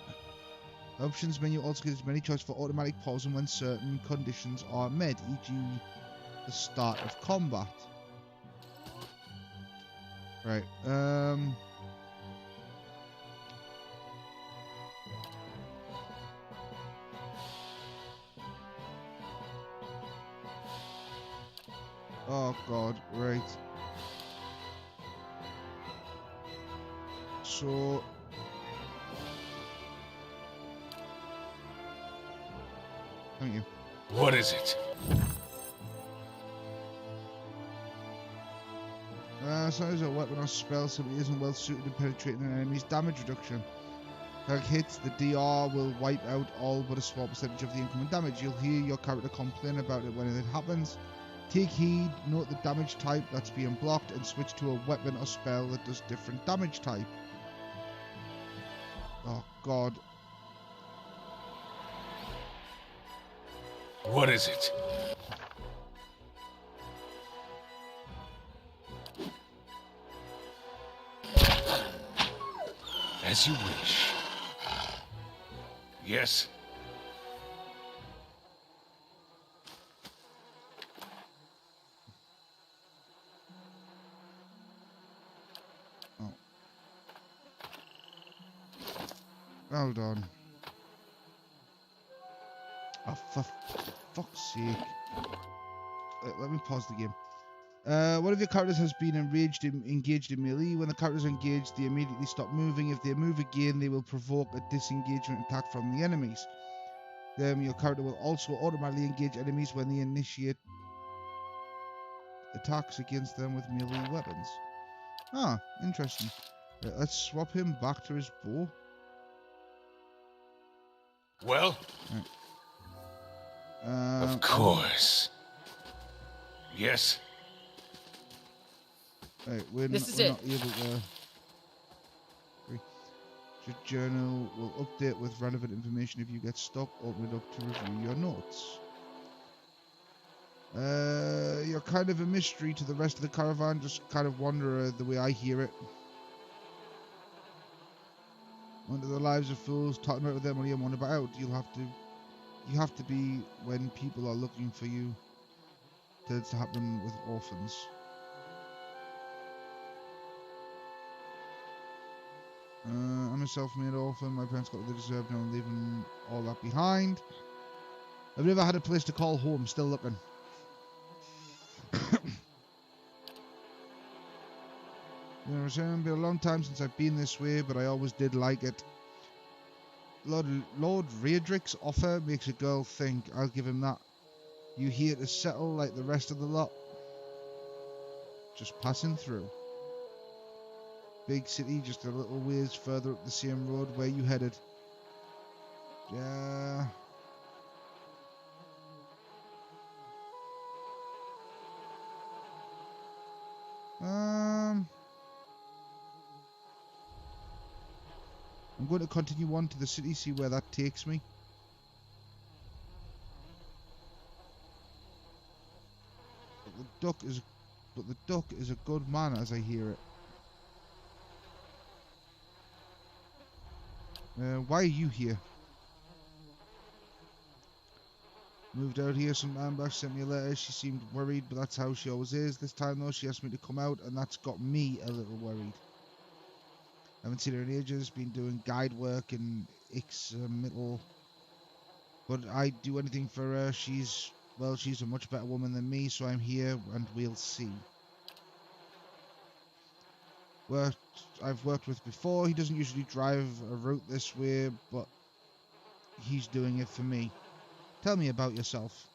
The options menu also gives many choices for automatic pausing when certain conditions are met, e.g. the start of combat. Right, oh god, right. So... Thank you. What is it? Sometimes a weapon or spell simply isn't well suited to penetrating an enemy's damage reduction. Like hits, the DR will wipe out all but a small percentage of the incoming damage. You'll hear your character complain about it when it happens. Take heed, note the damage type that's being blocked, and switch to a weapon or spell that does different damage type. Oh god. What is it? As you wish. Yes. Oh. Hold on. Oh, for fuck's sake. Let me pause the game. One of your characters has been engaged in melee. When the characters are engaged, they immediately stop moving. If they move again, they will provoke a disengagement attack from the enemies. Your character will also automatically engage enemies when they initiate attacks against them with melee weapons. Ah, interesting. Right, let's swap him back to his bow. Well? Right. Of course. Yes. Right, we're not able to... Your journal will update with relevant information if you get stuck. Open it up to review your notes. You're kind of a mystery to the rest of the caravan. Just kind of wander the way I hear it. Under the lives of fools, talking about them only one about out. You have to be when people are looking for you. Tends to happen with orphans. I'm a self-made orphan. My parents got what they deserved. Now I'm leaving all that behind. I've never had a place to call home. Still looking. It's been a long time since I've been this way, but I always did like it. Lord Raedric's offer makes a girl think. I'll give him that. You here to settle like the rest of the lot? Just passing through. Big city, just a little ways further up the same road. Where you headed? Yeah. I'm going to continue on to the city, see where that takes me. But the duck is a good man, as I hear it. Why are you here? Moved out here some time back, sent me a letter. She seemed worried, but that's how she always is. This time though, she asked me to come out, and that's got me a little worried. I haven't seen her in ages, been doing guide work in Mittel. But I'd do anything for her. She's a much better woman than me, so I'm here, and we'll see. I've worked with before. He doesn't usually drive a route this way, but he's doing it for me. Tell me about yourself.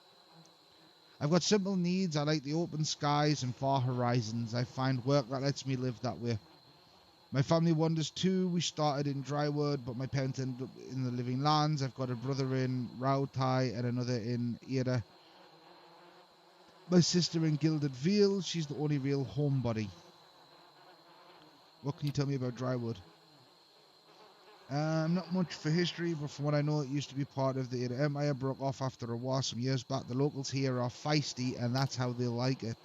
I've got simple needs. I like the open skies and far horizons. I find work that lets me live that way. My family wanders too. We started in Drywood, but my parents ended up in the Living Lands. I've got a brother in Rautai and another in Ada. My sister in Gilded Veal. She's the only real homebody. What can you tell me about Drywood? Not much for history, but from what I know, it used to be part of the Ada Empire. Broke off after a war some years back. The locals here are feisty, and that's how they like it.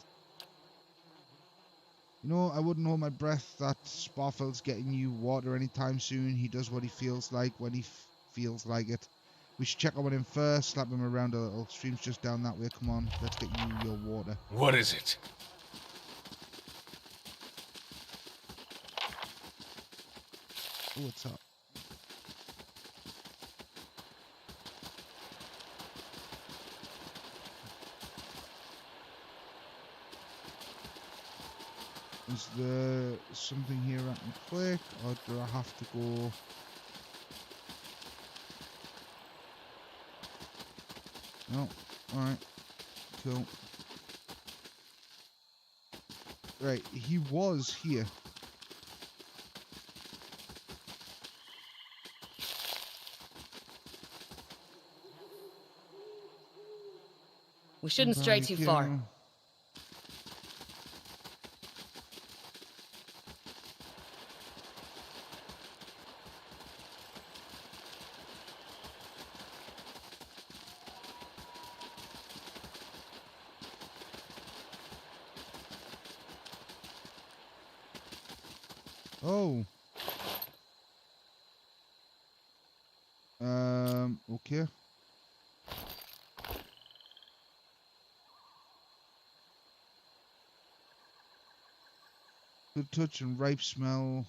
You know, I wouldn't hold my breath that Sparfeld's getting you water anytime soon. He does what he feels like when he feels like it. We should check on him first, slap him around a little. Stream's just down that way. Come on, let's get you your water. What is it? Oh, what's up? Is there something here I can click, or do I have to go? No. Alright. Cool. Right, he was here. We shouldn't stray too far. Oh. Okay. Good touch and ripe smell.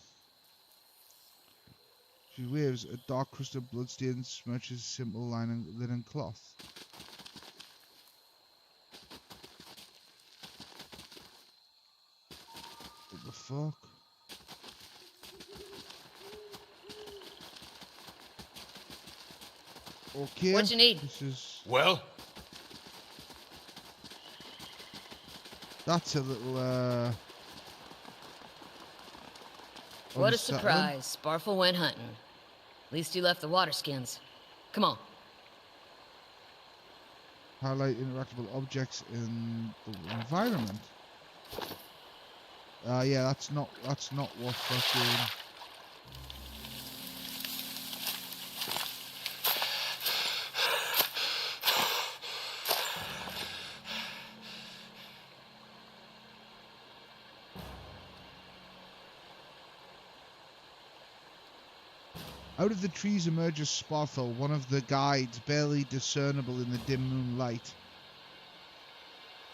She wears a dark crusted bloodstain, smirches simple linen cloth. What the fuck? Okay. What you need? This is. Well? That's a little. What a unsettling. surprise. Sparfel went hunting. At least he left the water skins. Come on. Highlight interactable objects in the environment. Yeah, that's not what fucking. Out of the trees emerges Sparfel, one of the guides, barely discernible in the dim moonlight.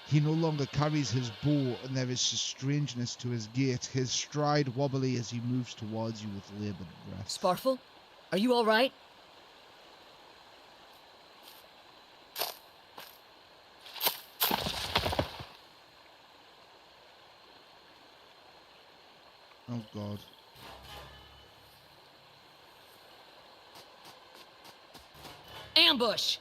He no longer carries his bow, and there is a strangeness to his gait, his stride wobbly as he moves towards you with laboured breath. Sparfel? Are you alright? Oh god. Ambush!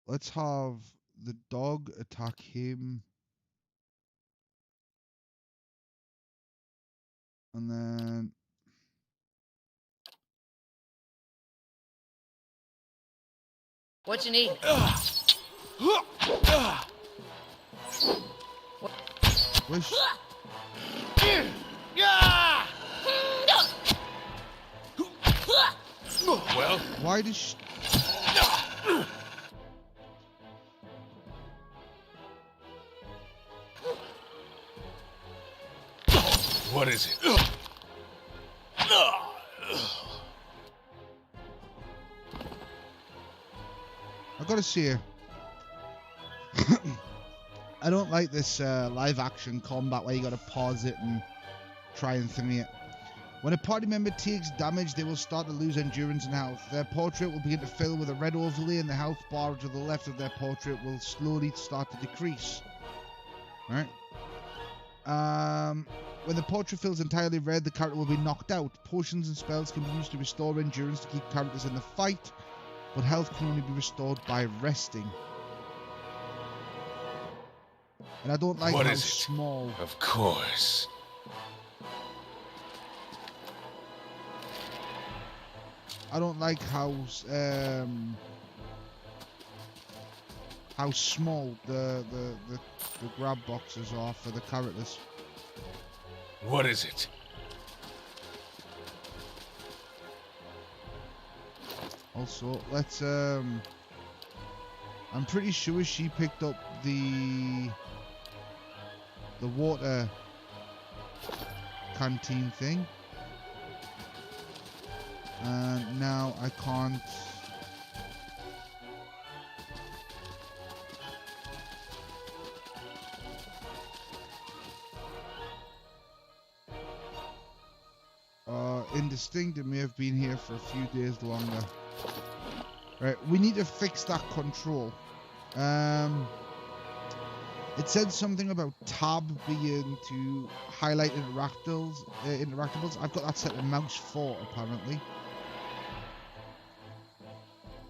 Let's have the dog attack him. And then... What you need? Wish... Well, Why does she... what is it? I gotta see her. I don't like this live action combat where you gotta pause it and try and thingy it. When a party member takes damage, they will start to lose endurance and health. Their portrait will begin to fill with a red overlay, and the health bar to the left of their portrait will slowly start to decrease. Alright. When the portrait fills entirely red, the character will be knocked out. Potions and spells can be used to restore endurance to keep characters in the fight, but health can only be restored by resting. And I don't like how small... Of course. I don't like how small the grab boxes are for the characters. What is it? Also, let's I'm pretty sure she picked up the water canteen thing. And now I can't... Indistinct, it may have been here for a few days longer. Right, we need to fix that control. It said something about tab being to highlight interactables. I've got that set to mouse 4 apparently.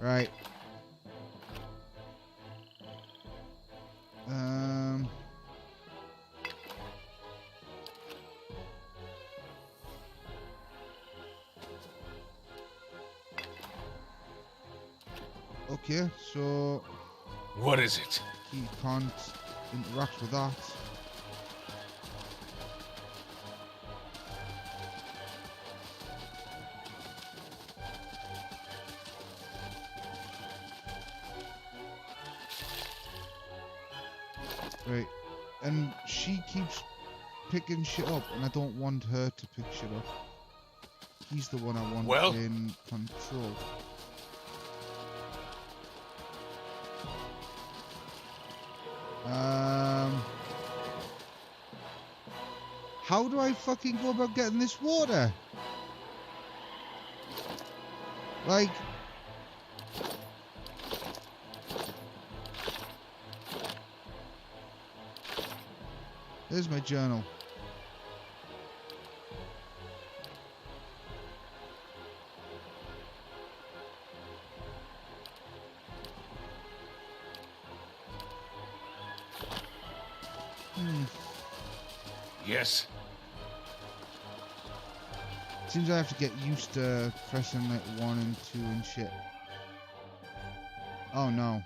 Right. Okay, so what is it? He can't interact with that. Right, and she keeps picking shit up, and I don't want her to pick shit up. He's the one I want in control. How do I fucking go about getting this water? Like... There's my journal. Yes. Seems I have to get used to pressing like 1 and 2 and shit. Oh no.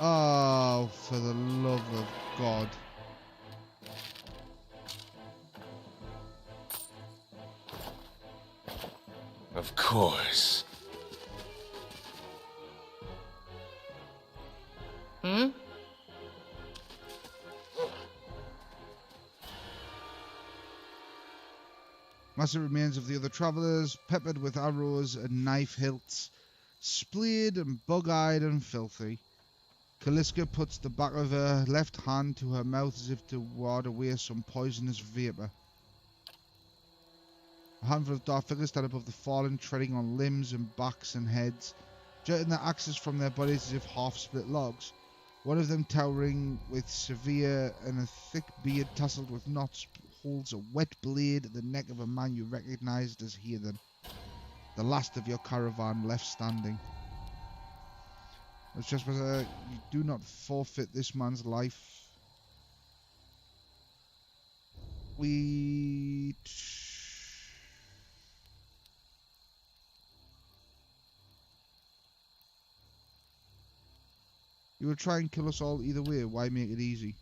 Oh, for the love of God. Of course. Massive remains of the other travellers, peppered with arrows and knife hilts, splayed and bug-eyed and filthy. Kaliska puts the back of her left hand to her mouth as if to ward away some poisonous vapor. A handful of dark figures stand above the fallen, treading on limbs and backs and heads, jutting their axes from their bodies as if half-split logs. One of them, towering with severe and a thick beard tasseled with knots, holds a wet blade at the neck of a man you recognized as Heathen, the last of your caravan left standing. As trespasser, you do not forfeit this man's life. You will try and kill us all either way. Why make it easy?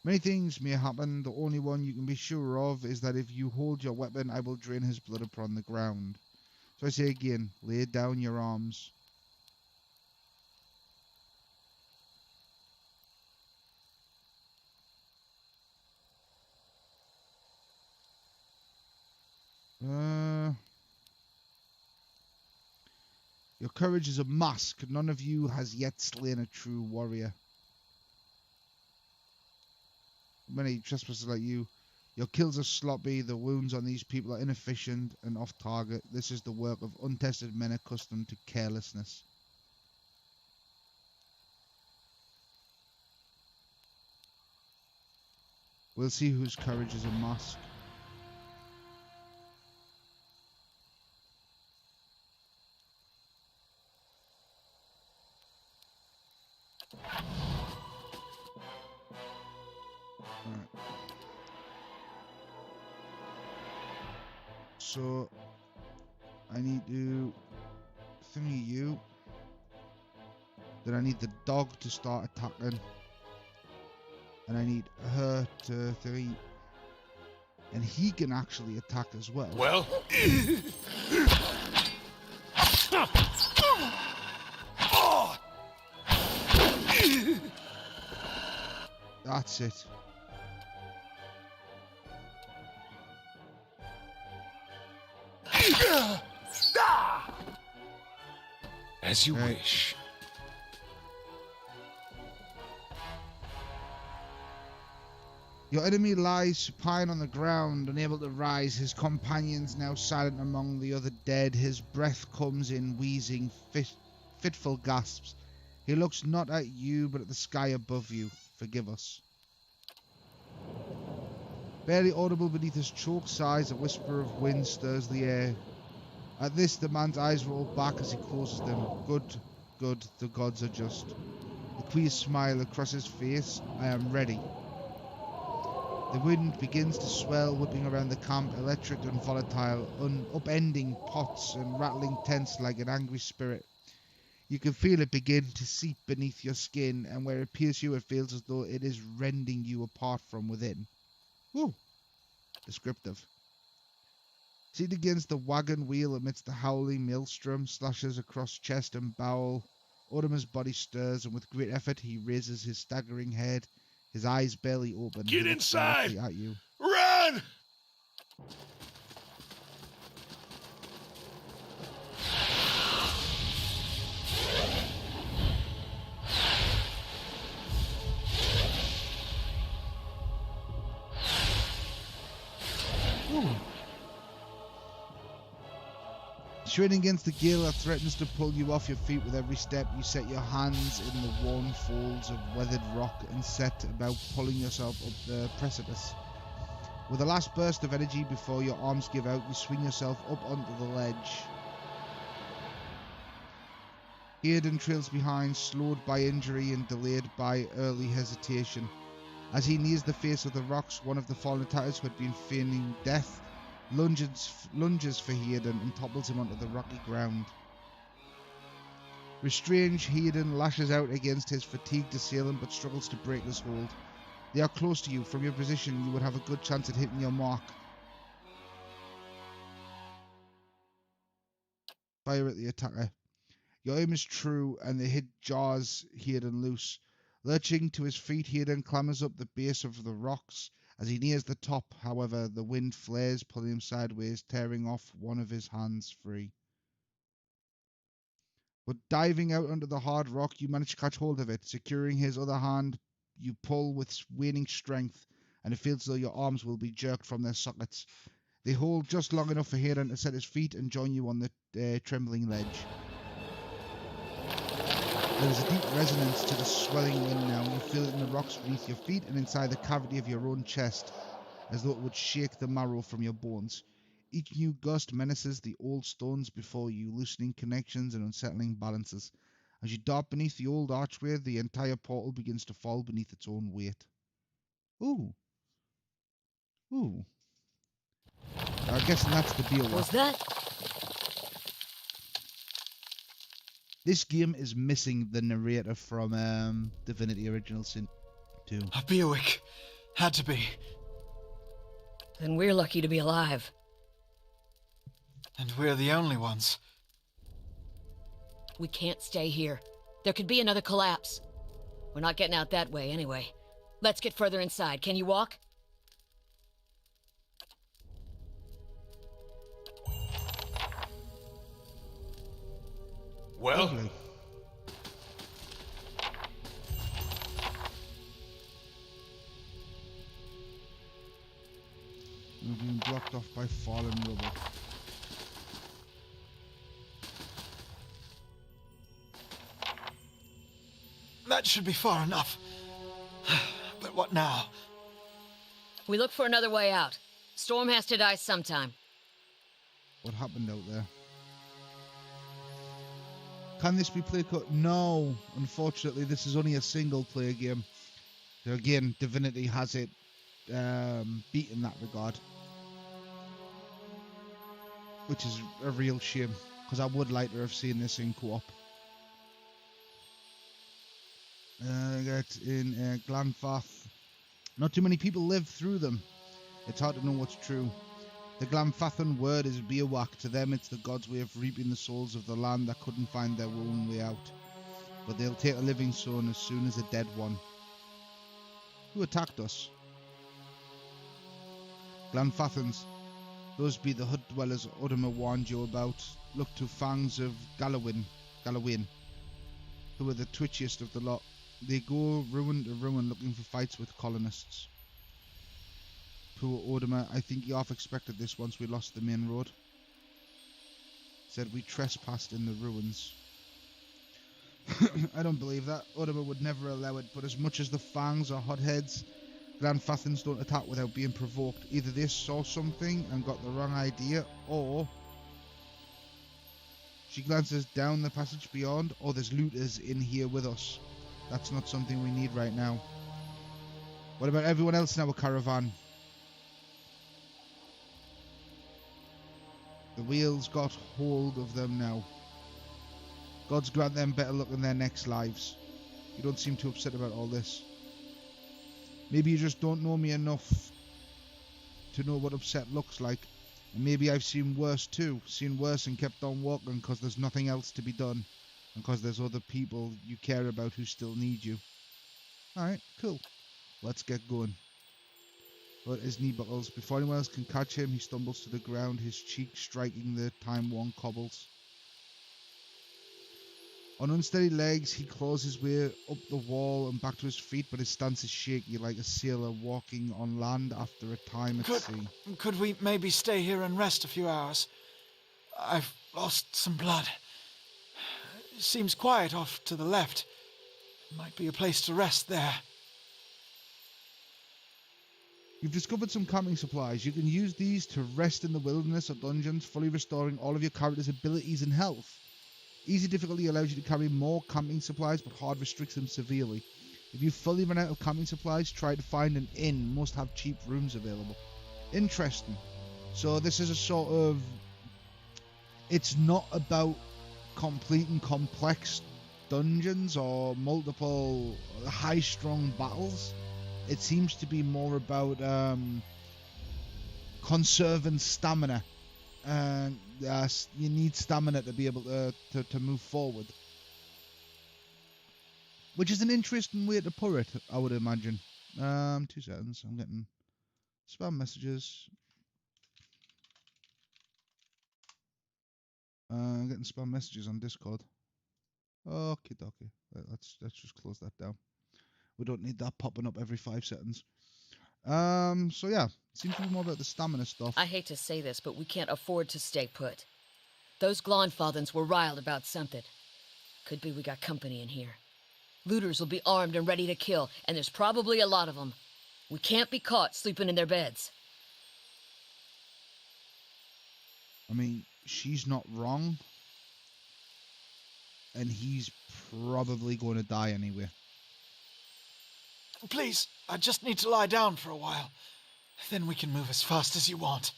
Many things may happen. The only one you can be sure of is that if you hold your weapon, I will drain his blood upon the ground. So I say again, lay down your arms. Your courage is a mask. None of you has yet slain a true warrior. Many trespassers like you. Your kills are sloppy, the wounds on these people are inefficient and off target. This is the work of untested men accustomed to carelessness. We'll see whose courage is a mask. So I need to thingy you. Then I need the dog to start attacking. And I need her to thingy. And he can actually attack as well. Well? That's it. As you wish. Your enemy lies supine on the ground, unable to rise. His companions now silent among the other dead. His breath comes in wheezing, fitful gasps. He looks not at you, but at the sky above you. Forgive us. Barely audible beneath his choked sighs, a whisper of wind stirs the air. At this, the man's eyes roll back as he closes them. Good, good, the gods are just. The queer smile across his face. I am ready. The wind begins to swell, whipping around the camp, electric and volatile, upending pots and rattling tents like an angry spirit. You can feel it begin to seep beneath your skin, and where it pierces you, it feels as though it is rending you apart from within. Woo! Descriptive. Seated against the wagon wheel amidst the howling maelstrom, slashes across chest and bowel. Ortimer's body stirs, and with great effort he raises his staggering head, his eyes barely open. Get inside! At you. Run! Straining against the gale that threatens to pull you off your feet with every step, you set your hands in the worn folds of weathered rock and set about pulling yourself up the precipice. With a last burst of energy before your arms give out, you swing yourself up onto the ledge. Hayden trails behind, slowed by injury and delayed by early hesitation. As he nears the face of the rocks, one of the fallen attackers who had been feigning death lunges for Hayden and topples him onto the rocky ground. Restrained, Hayden lashes out against his fatigued assailant but struggles to break his hold. They are close to you. From your position, you would have a good chance at hitting your mark. Fire at the attacker. Your aim is true, and the hit jars Hayden loose. Lurching to his feet, Hayden clambers up the base of the rocks. As he nears the top, however, the wind flares, pulling him sideways, tearing off one of his hands free. But diving out onto the hard rock, you manage to catch hold of it. Securing his other hand, you pull with waning strength, and it feels as though your arms will be jerked from their sockets. They hold just long enough for Hayden to set his feet and join you on the trembling ledge. There is a deep resonance to the swelling wind now. You feel it in the rocks beneath your feet and inside the cavity of your own chest, as though it would shake the marrow from your bones. Each new gust menaces the old stones before you, loosening connections and unsettling balances. As you dart beneath the old archway, the entire portal begins to fall beneath its own weight. Ooh. Ooh. I'm guessing that's the deal. What's that? This game is missing the narrator from Divinity Original Sin 2. A P4YN-Ki. Had to be. Then we're lucky to be alive. And we're the only ones. We can't stay here. There could be another collapse. We're not getting out that way anyway. Let's get further inside. Can you walk? Well, Lovely. We're being blocked off by fallen rubble. That should be far enough. But what now? We look for another way out. Storm has to die sometime. What happened out there? Can this be played? No, unfortunately, this is only a single-player game. So again, Divinity has it beat in that regard, which is a real shame because I would like to have seen this in co-op. Get in Glanfath. Not too many people live through them. It's hard to know what's true. The Glanfathan word is P4YN. To them, it's the god's way of reaping the souls of the land that couldn't find their own way out. But they'll take a living soul as soon as a dead one. Who attacked us? Glanfathans. Those be the hut dwellers Udima warned you about. Look to fangs of Gallowin, who are the twitchiest of the lot. They go ruin to ruin looking for fights with colonists. Poor Udima, I think he half expected this once we lost the main road. Said we trespassed in the ruins. I don't believe that. Udima would never allow it, but as much as the fangs are hotheads, Glanfathans don't attack without being provoked. Either they saw something and got the wrong idea, or she glances down the passage beyond, or there's looters in here with us. That's not something we need right now. What about everyone else in our caravan? The wheels got hold of them now. Gods grant them better luck in their next lives. You don't seem too upset about all this. Maybe you just don't know me enough to know what upset looks like. And maybe I've seen worse too. Seen worse and kept on walking because there's nothing else to be done. And because there's other people you care about who still need you. Alright, cool. Let's get going. But his knee buckles. Before anyone else can catch him, he stumbles to the ground, his cheek striking the time-worn cobbles. On unsteady legs, he claws his way up the wall and back to his feet, but his stance is shaky like a sailor walking on land after a time at sea. Could we maybe stay here and rest a few hours? I've lost some blood. It seems quiet off to the left. Might be a place to rest there. You've discovered some camping supplies. You can use these to rest in the wilderness or dungeons, fully restoring all of your character's abilities and health. Easy difficulty allows you to carry more camping supplies, but hard restricts them severely. If you fully run out of camping supplies, try to find an inn. Most have cheap rooms available. Interesting. So this is a sort of... It's not about completing complex dungeons or multiple high-strung battles. It seems to be more about conserving stamina. And you need stamina to be able to move forward. Which is an interesting way to put it, I would imagine. 2 seconds, I'm getting spam messages. I'm getting spam messages on Discord. Okay, dokie. Let's just close that down. We don't need that popping up every 5 seconds. So yeah, seems to be more about the stamina stuff. I hate to say this, but we can't afford to stay put. Those Glonfathens were riled about something. Could be we got company in here. Looters will be armed and ready to kill, and there's probably a lot of them. We can't be caught sleeping in their beds. I mean, she's not wrong. And he's probably going to die anyway. Please, I just need to lie down for a while. Then we can move as fast as you want.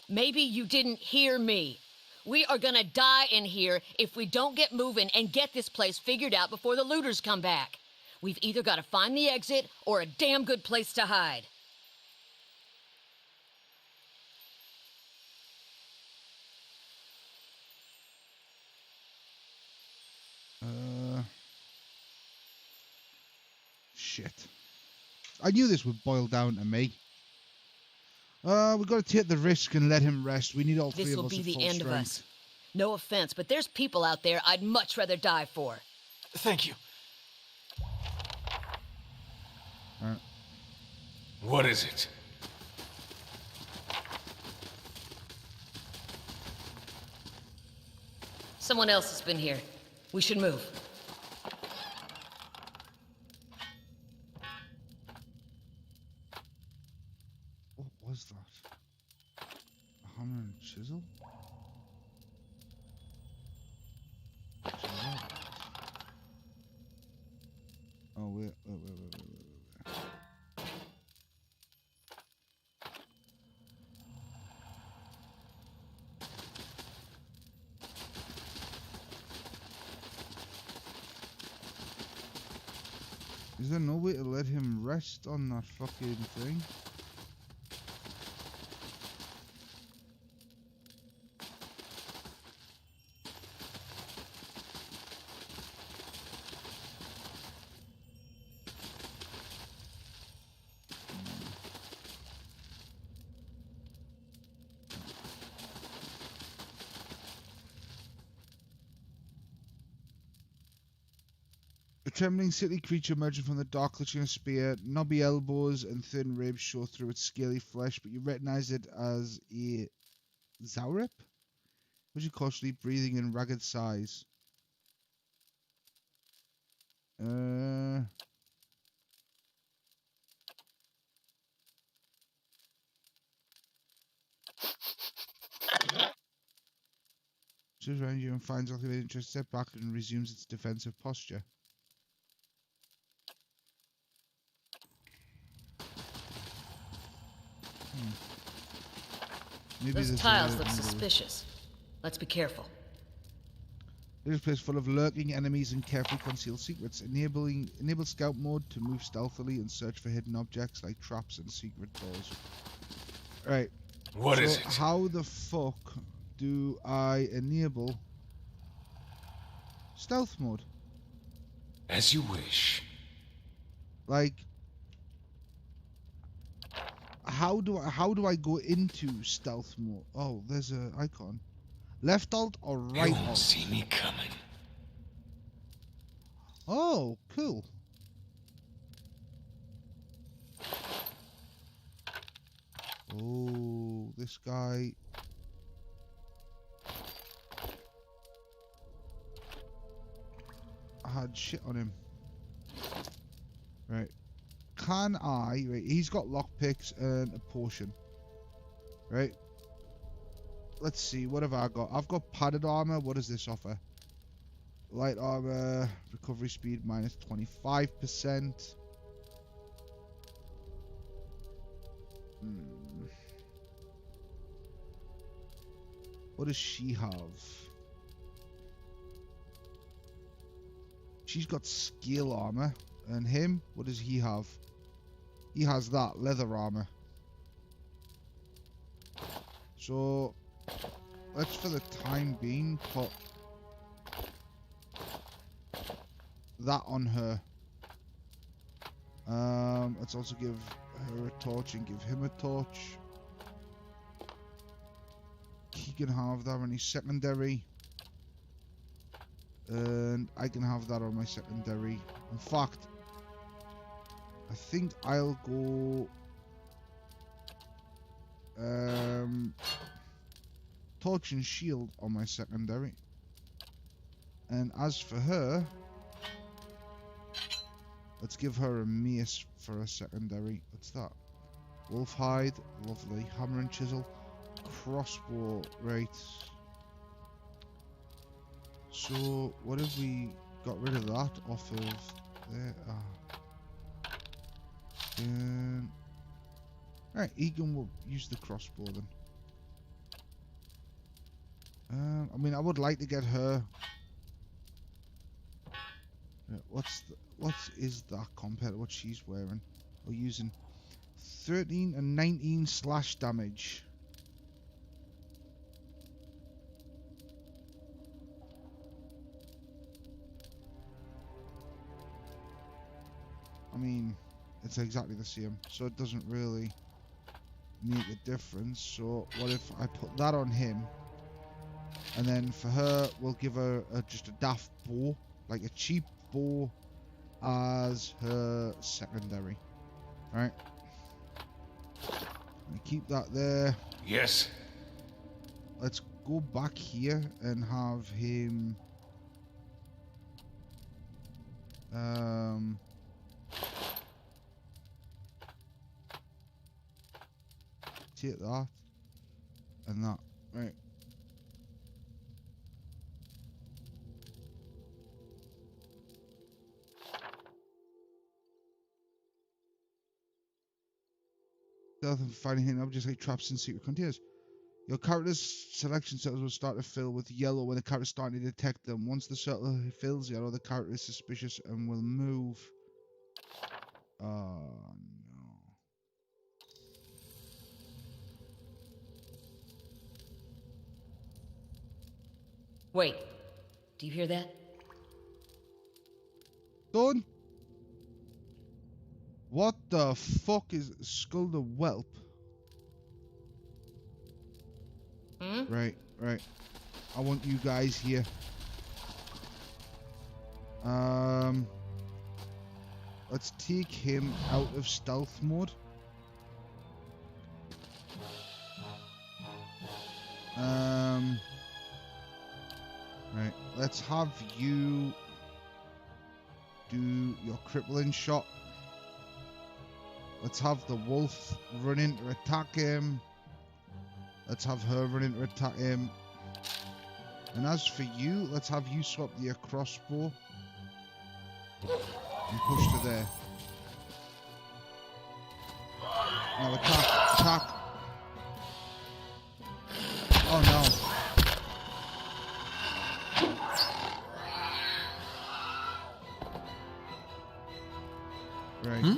Maybe you didn't hear me. We are gonna die in here if we don't get moving and get this place figured out before the looters come back. We've either got to find the exit or a damn good place to hide. Shit. I knew this would boil down to me. We've got to take the risk and let him rest. We need all three This of will us be at the full end strength. of us. No offense, but there's people out there I'd much rather die for. Thank you. What is it? Someone else has been here. We should move. What was that? A hammer and chisel? Oh, wait. Is there no way to let him rest on that fucking thing? A trembling sickly creature emerging from the dark, clutching a spear. Knobby elbows and thin ribs show through its scaly flesh, but you recognize it as a Zaurip? Which is cautiously breathing in ragged sighs. Swings around you and finds ocular interest, step back and resumes its defensive posture. Maybe Those there's tiles a- look suspicious. Let's be careful. It is a place full of lurking enemies and carefully concealed secrets, enable scout mode to move stealthily and search for hidden objects like traps and secret doors. Right. What is it? How the fuck do I enable stealth mode? As you wish. Like, how do I go into stealth mode? Oh, there's a icon. Left alt or right You won't alt? see me coming. Oh, cool. Oh, this guy. I had shit on him. Right. Can I... Right, he's got lockpicks and a potion. Right. Let's see, what have I got? I've got padded armor. What does this offer? Light armor, recovery speed minus 25%. What does she have? She's got scale armor. And him, what does he have? He has that, leather armor. So, let's for the time being put that on her. Let's also give her a torch and give him a torch. can have that on his secondary. And I can have that on my secondary. In fact, I think I'll go torch and shield on my secondary. And as for her, let's give her a mace for a secondary. What's that? Wolf hide, lovely. Hammer and chisel, crossbow, right. So what if we got rid of that off of there? Right, Egan will use the crossbow then. I mean, I would like to get her. What is that compared to what she's wearing? We're using 13 and 19 slash damage. I mean, it's exactly the same, so it doesn't really make a difference. So what if I put that on him, and then for her we'll give her just a daft bow, like a cheap bow as her secondary, right? Keep that there. Yes. Let's go back here and have him take that and that, right? Stealth and finding hidden objects like traps and secret containers. Your character's selection circles will start to fill with yellow when the character is starting to detect them. Once the circle fills yellow, the character is suspicious and will move. Oh no. Wait, do you hear that? Done. What the fuck is Skull the Whelp? Hmm? Right. I want you guys here. Let's take him out of stealth mode. Right. Let's have you do your crippling shot. Let's have the wolf run in to attack him. Let's have her run in to attack him. And as for you, let's have you swap your crossbow and push to there. Now attack. Oh no. Right.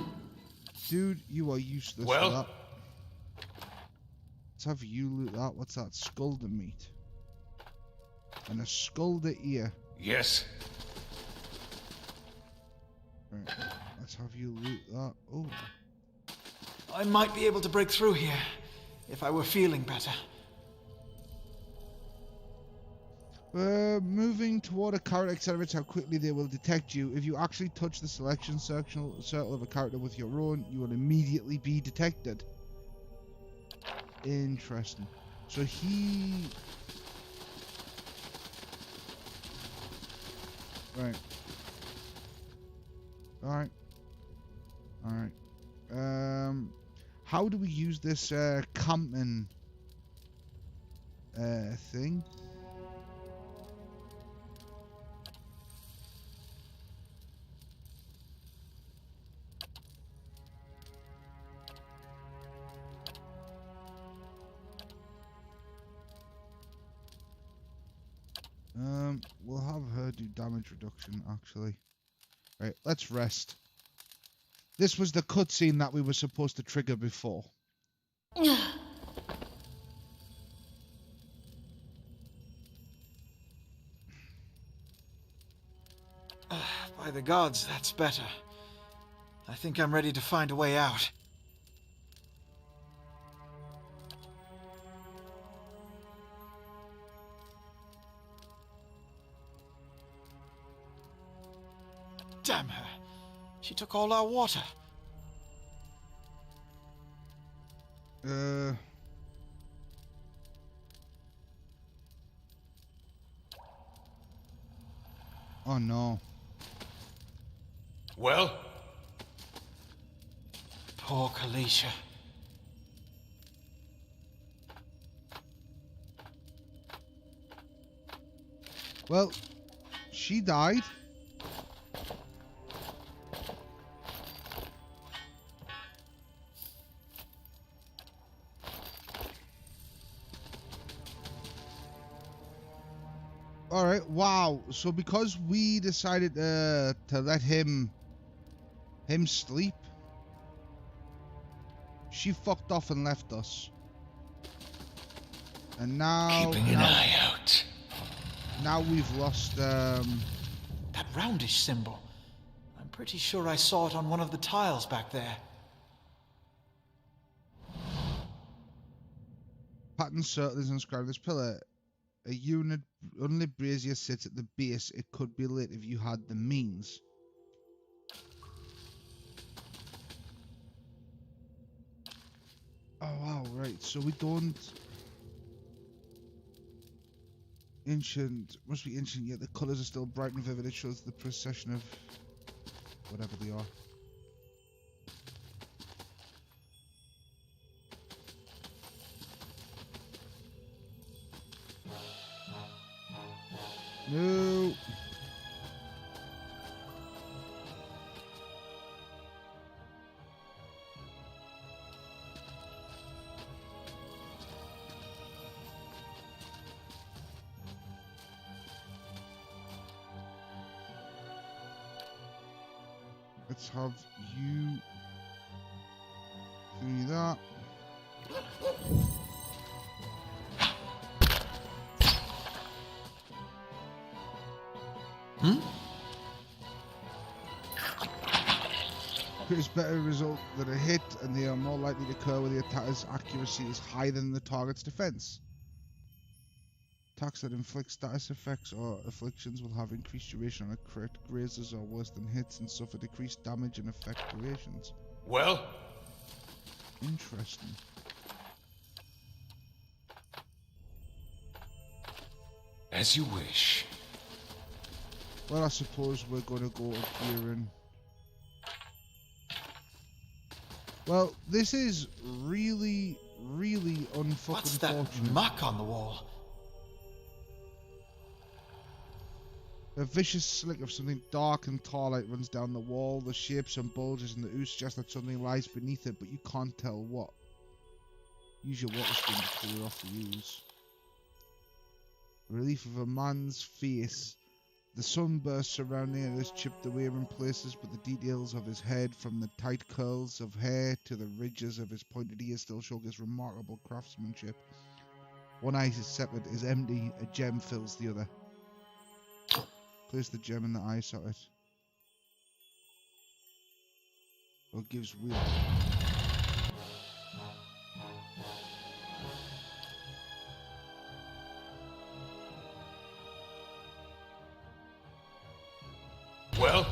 Dude, you are useless for that. Let's have you loot that. What's that? Skulder meat. And a skulder ear. Yes. Right. Let's have you loot that. Oh. I might be able to break through here if I were feeling better. Moving toward a character accelerates how quickly they will detect you. If you actually touch the selection circle of a character with your own, you will immediately be detected. Interesting. So he... Right. Alright. How do we use this camping thing? We'll have her do damage reduction, actually. Right, let's rest. This was the cutscene that we were supposed to trigger before. By the gods, that's better. I think I'm ready to find a way out. Damn her. She took all our water. Oh no. Well? Poor Kalisha. Well, she died. All right. Wow. So because we decided to let him sleep, she fucked off and left us. And now Keeping an eye out. Now we've lost That roundish symbol. I'm pretty sure I saw it on one of the tiles back there. pattern circle is inscribed on this pillar. A unit unlit brazier sits at the base. It could be lit if you had the means. Oh wow, right. So we don't. Ancient, must be ancient, yet the colours are still bright and vivid. It shows the procession of whatever they are. No. Let's have you do that. Creates better result than a hit, and they are more likely to occur where the attacker's accuracy is higher than the target's defense. Attacks that inflict status effects or afflictions will have increased duration on a crit. Grazers are worse than hits and suffer decreased damage and effect durations. Well? Interesting. As you wish. Well, I suppose we're going to go up here and... Well, this is really, really unfucking What's that fortunate. muck on the wall? A vicious slick of something dark and tar-like runs down the wall. The shapes and bulges in the ooze suggest that something lies beneath it, but you can't tell what. Use your water stream to clear off the ooze. Relief of a man's face. The sunburst surrounding it is chipped away in places, but the details of his head, from the tight curls of hair to the ridges of his pointed ears, still show his remarkable craftsmanship. One eye is separate, is empty. A gem fills the other. Place the gem in the eye socket. Or gives will. Well?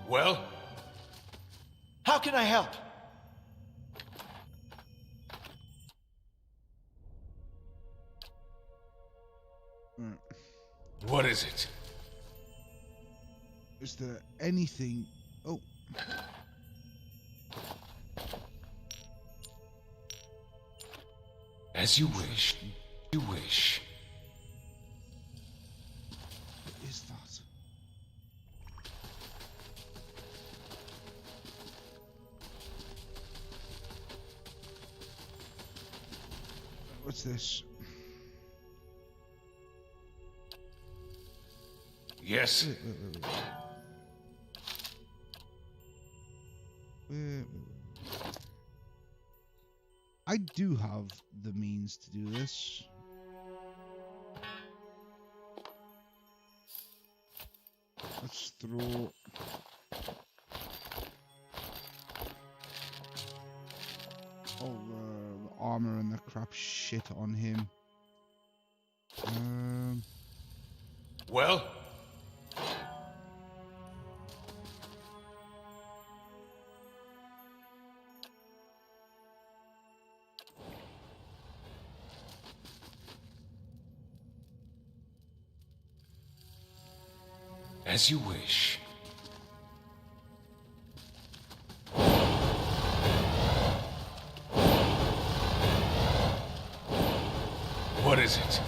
Well? How can I help? What is it? Is there anything... Oh. As you wish. You wish. What is that? What's this? Yes. Wait. I do have the means to do this. Let's throw... Oh, armor and the crap shit on him. Well? As you wish. What is it?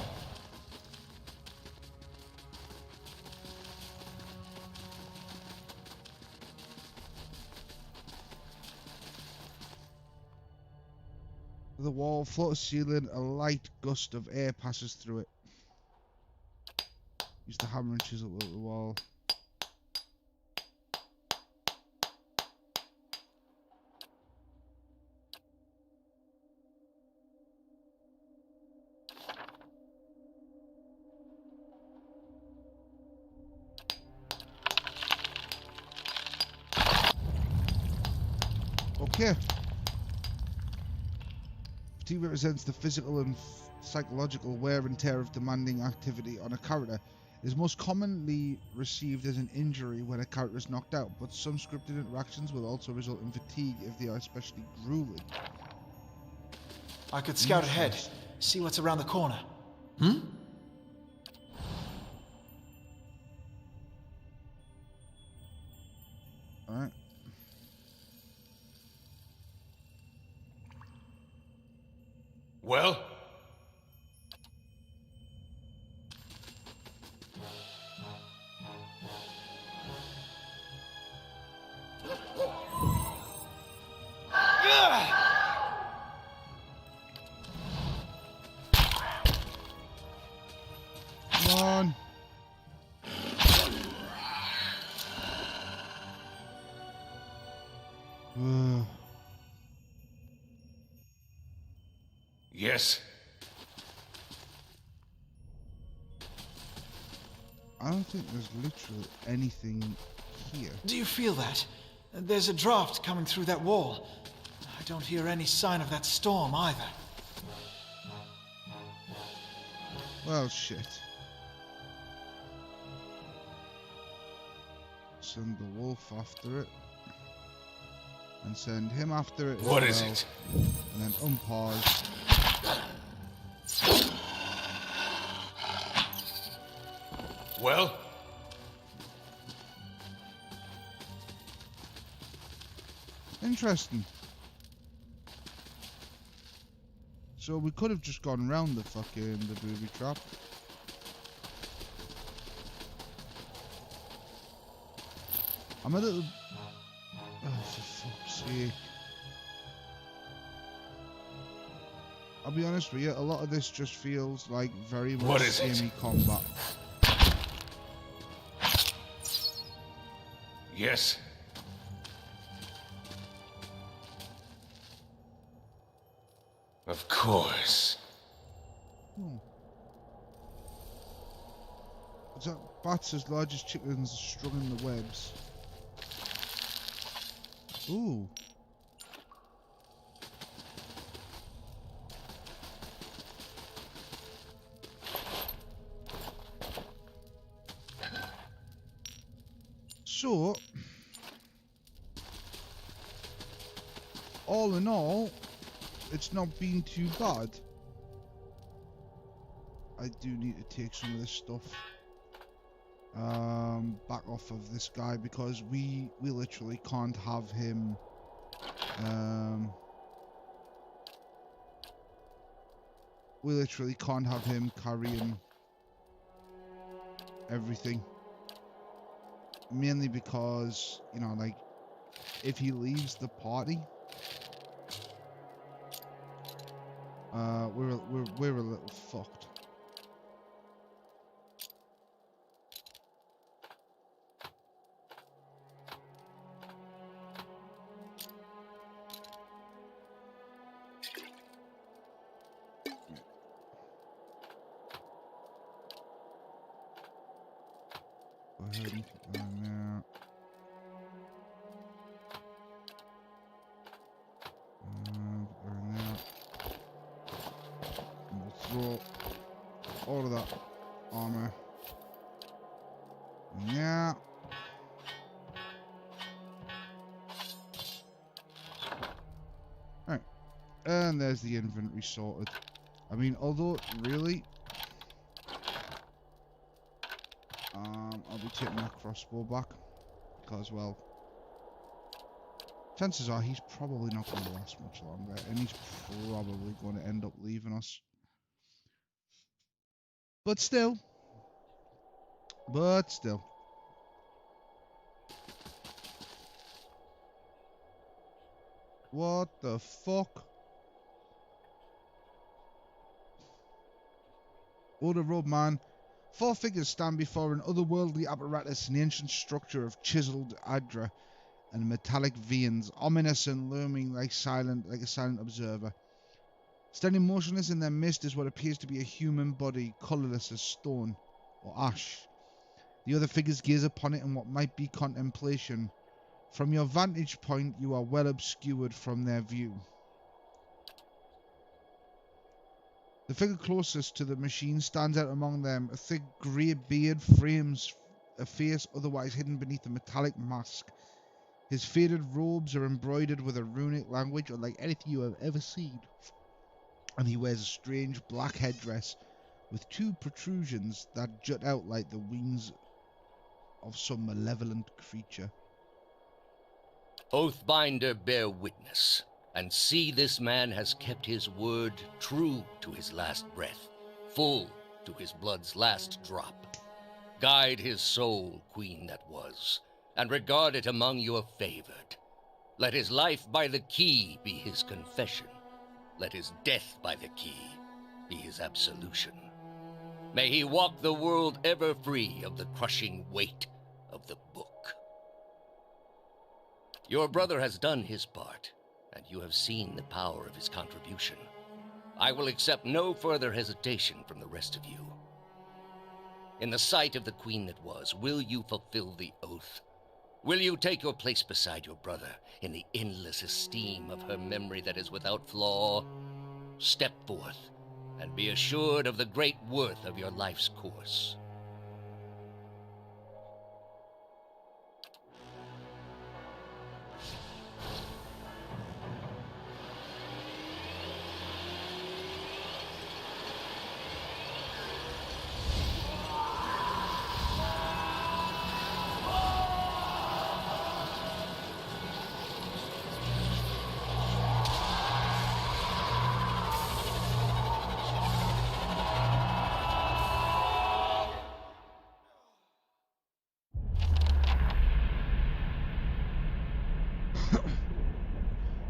The wall, floor ceiling, a light gust of air passes through it. Use the hammer and chisel at the wall. Okay. Fatigue represents the physical and psychological wear and tear of demanding activity on a character. It is most commonly received as an injury when a character is knocked out, but some scripted interactions will also result in fatigue if they are especially grueling. I could scout ahead, see what's around the corner. Hmm? Alright. Well? Come on. Yes? I don't think there's literally anything here. Do you feel that? There's a draft coming through that wall. I don't hear any sign of that storm either. Well, shit. Send the wolf after it. And send him after it. What is it? And then unpause. Well? Interesting. So we could have just gone round the booby trap. I'm a little... Oh, for fuck's sake. I'll be honest with you, a lot of this just feels like very much semi-combat. Yes? Of course. Is that bats as large as chickens strung in the webs? Ooh. So, all in all, it's not been too bad. I do need to take some of this stuff back off of this guy because we literally can't have him we literally can't have him carrying everything. Mainly because, you know, like, if he leaves the party, we're a little fucked. Go ahead and put that in there. Put that in there. throw all of that armor. Yeah. Alright. And there's the inventory sorted. I mean, although, really... I'll be taking that crossbow back. Because, well... chances are he's probably not going to last much longer. And he's probably going to end up leaving us. But still. But still. What the fuck? Order road, man. 4 figures stand before an otherworldly apparatus in the ancient structure of chiseled adra and metallic veins, ominous and looming like a silent observer. Standing motionless in their midst is what appears to be a human body, colourless as stone or ash. The other figures gaze upon it in what might be contemplation. From your vantage point, you are well obscured from their view. The figure closest to the machine stands out among them. A thick grey beard frames a face otherwise hidden beneath a metallic mask. His faded robes are embroidered with a runic language unlike anything you have ever seen. And he wears a strange black headdress with 2 protrusions that jut out like the wings of some malevolent creature. Oathbinder, bear witness, and see this man has kept his word true to his last breath, full to his blood's last drop. Guide his soul, queen that was, and regard it among your favored. Let his life by the key be his confession. Let his death by the key be his absolution. May he walk the world ever free of the crushing weight of the book. Your brother has done his part, and you have seen the power of his contribution. I will accept no further hesitation from the rest of you. In the sight of the queen that was, will you fulfill the oath? Will you take your place beside your brother in the endless esteem of her memory that is without flaw? Step forth, and be assured of the great worth of your life's course.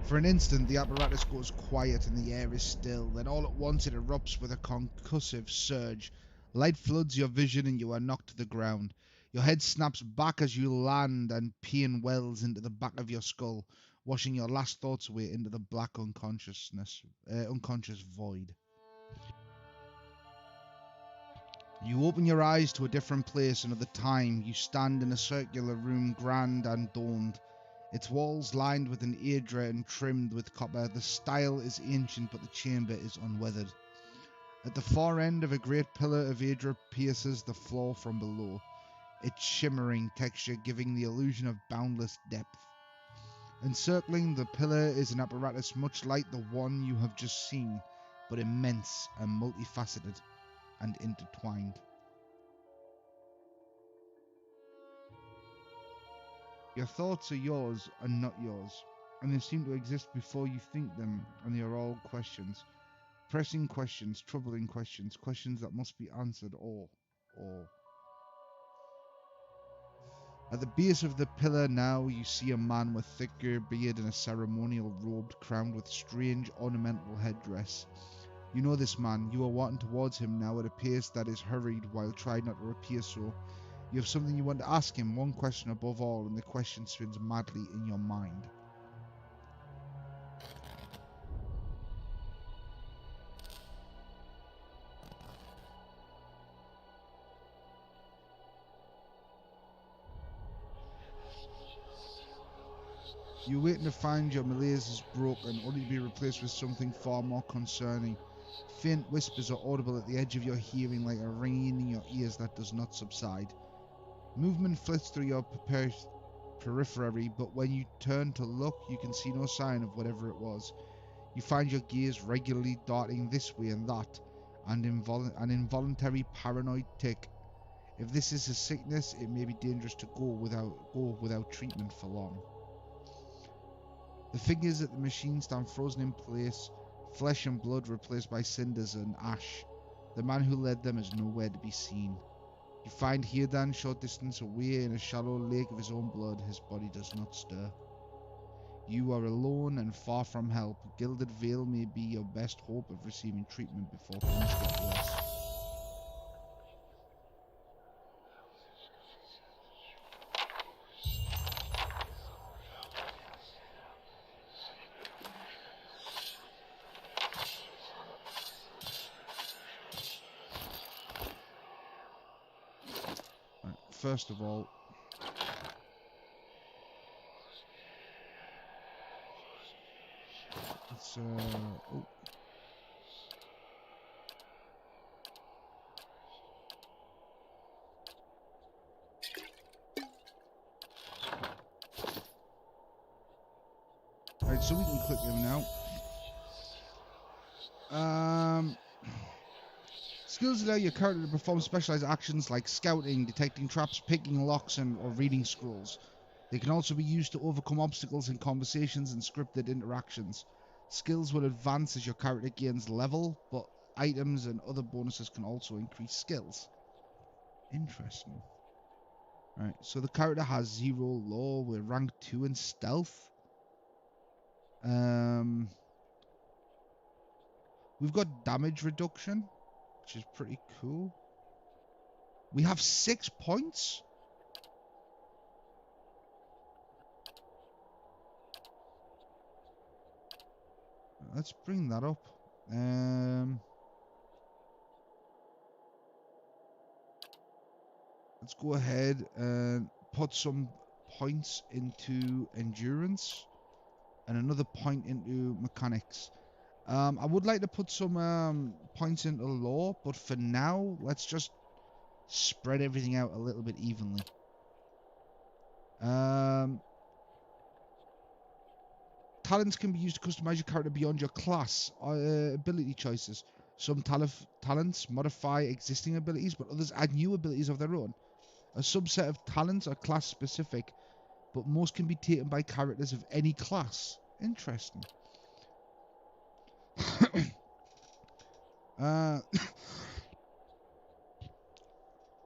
For an instant, the apparatus goes quiet and the air is still. Then all at once it erupts with a concussive surge. Light floods your vision and you are knocked to the ground. Your head snaps back as you land and pain wells into the back of your skull, washing your last thoughts away into the black unconscious void. You open your eyes to a different place, another time. You stand in a circular room, grand and domed. Its walls lined with an adra and trimmed with copper. The style is ancient, but the chamber is unweathered. At the far end of a great pillar of adra pierces the floor from below, its shimmering texture giving the illusion of boundless depth. Encircling the pillar is an apparatus much like the one you have just seen, but immense and multifaceted and intertwined. Your thoughts are yours and not yours, and they seem to exist before you think them, and they are all questions. Pressing questions, troubling questions, questions that must be answered, or. At the base of the pillar now you see a man with thicker beard and a ceremonial robe crowned with strange ornamental headdress. You know this man, you are walking towards him now at a pace that is hurried while trying not to appear so. You have something you want to ask him, one question above all, and the question spins madly in your mind. You waiting to find your malaise is broken, only to be replaced with something far more concerning. Faint whispers are audible at the edge of your hearing, like a ringing in your ears that does not subside. Movement flits through your periphery, but when you turn to look, you can see no sign of whatever it was. You find your gears regularly darting this way and that, and an involuntary paranoid tick. If this is a sickness, it may be dangerous to go without treatment for long. The figures at the machine stand frozen in place, flesh and blood replaced by cinders and ash. The man who led them is nowhere to be seen. You find Hirdan short distance away in a shallow lake of his own blood. His body does not stir. You are alone and far from help. Gilded Veil may be your best hope of receiving treatment before things get worse. Right, first of all, let's oh. Right, so we can click them now. Skills allow your character to perform specialized actions like scouting, detecting traps, picking locks, or reading scrolls. They can also be used to overcome obstacles in conversations and scripted interactions. Skills will advance as your character gains level, but items and other bonuses can also increase skills. Interesting. Right, so the character has 0 law, we're rank 2 in stealth. We've got damage reduction, which is pretty cool. We have 6 points. Let's bring that up. Let's go ahead and put some points into endurance and another point into mechanics. I would like to put some points into law, but for now, let's just spread everything out a little bit evenly. Talents can be used to customize your character beyond your class ability choices. Some talents modify existing abilities, but others add new abilities of their own. A subset of talents are class specific, but most can be taken by characters of any class. Interesting.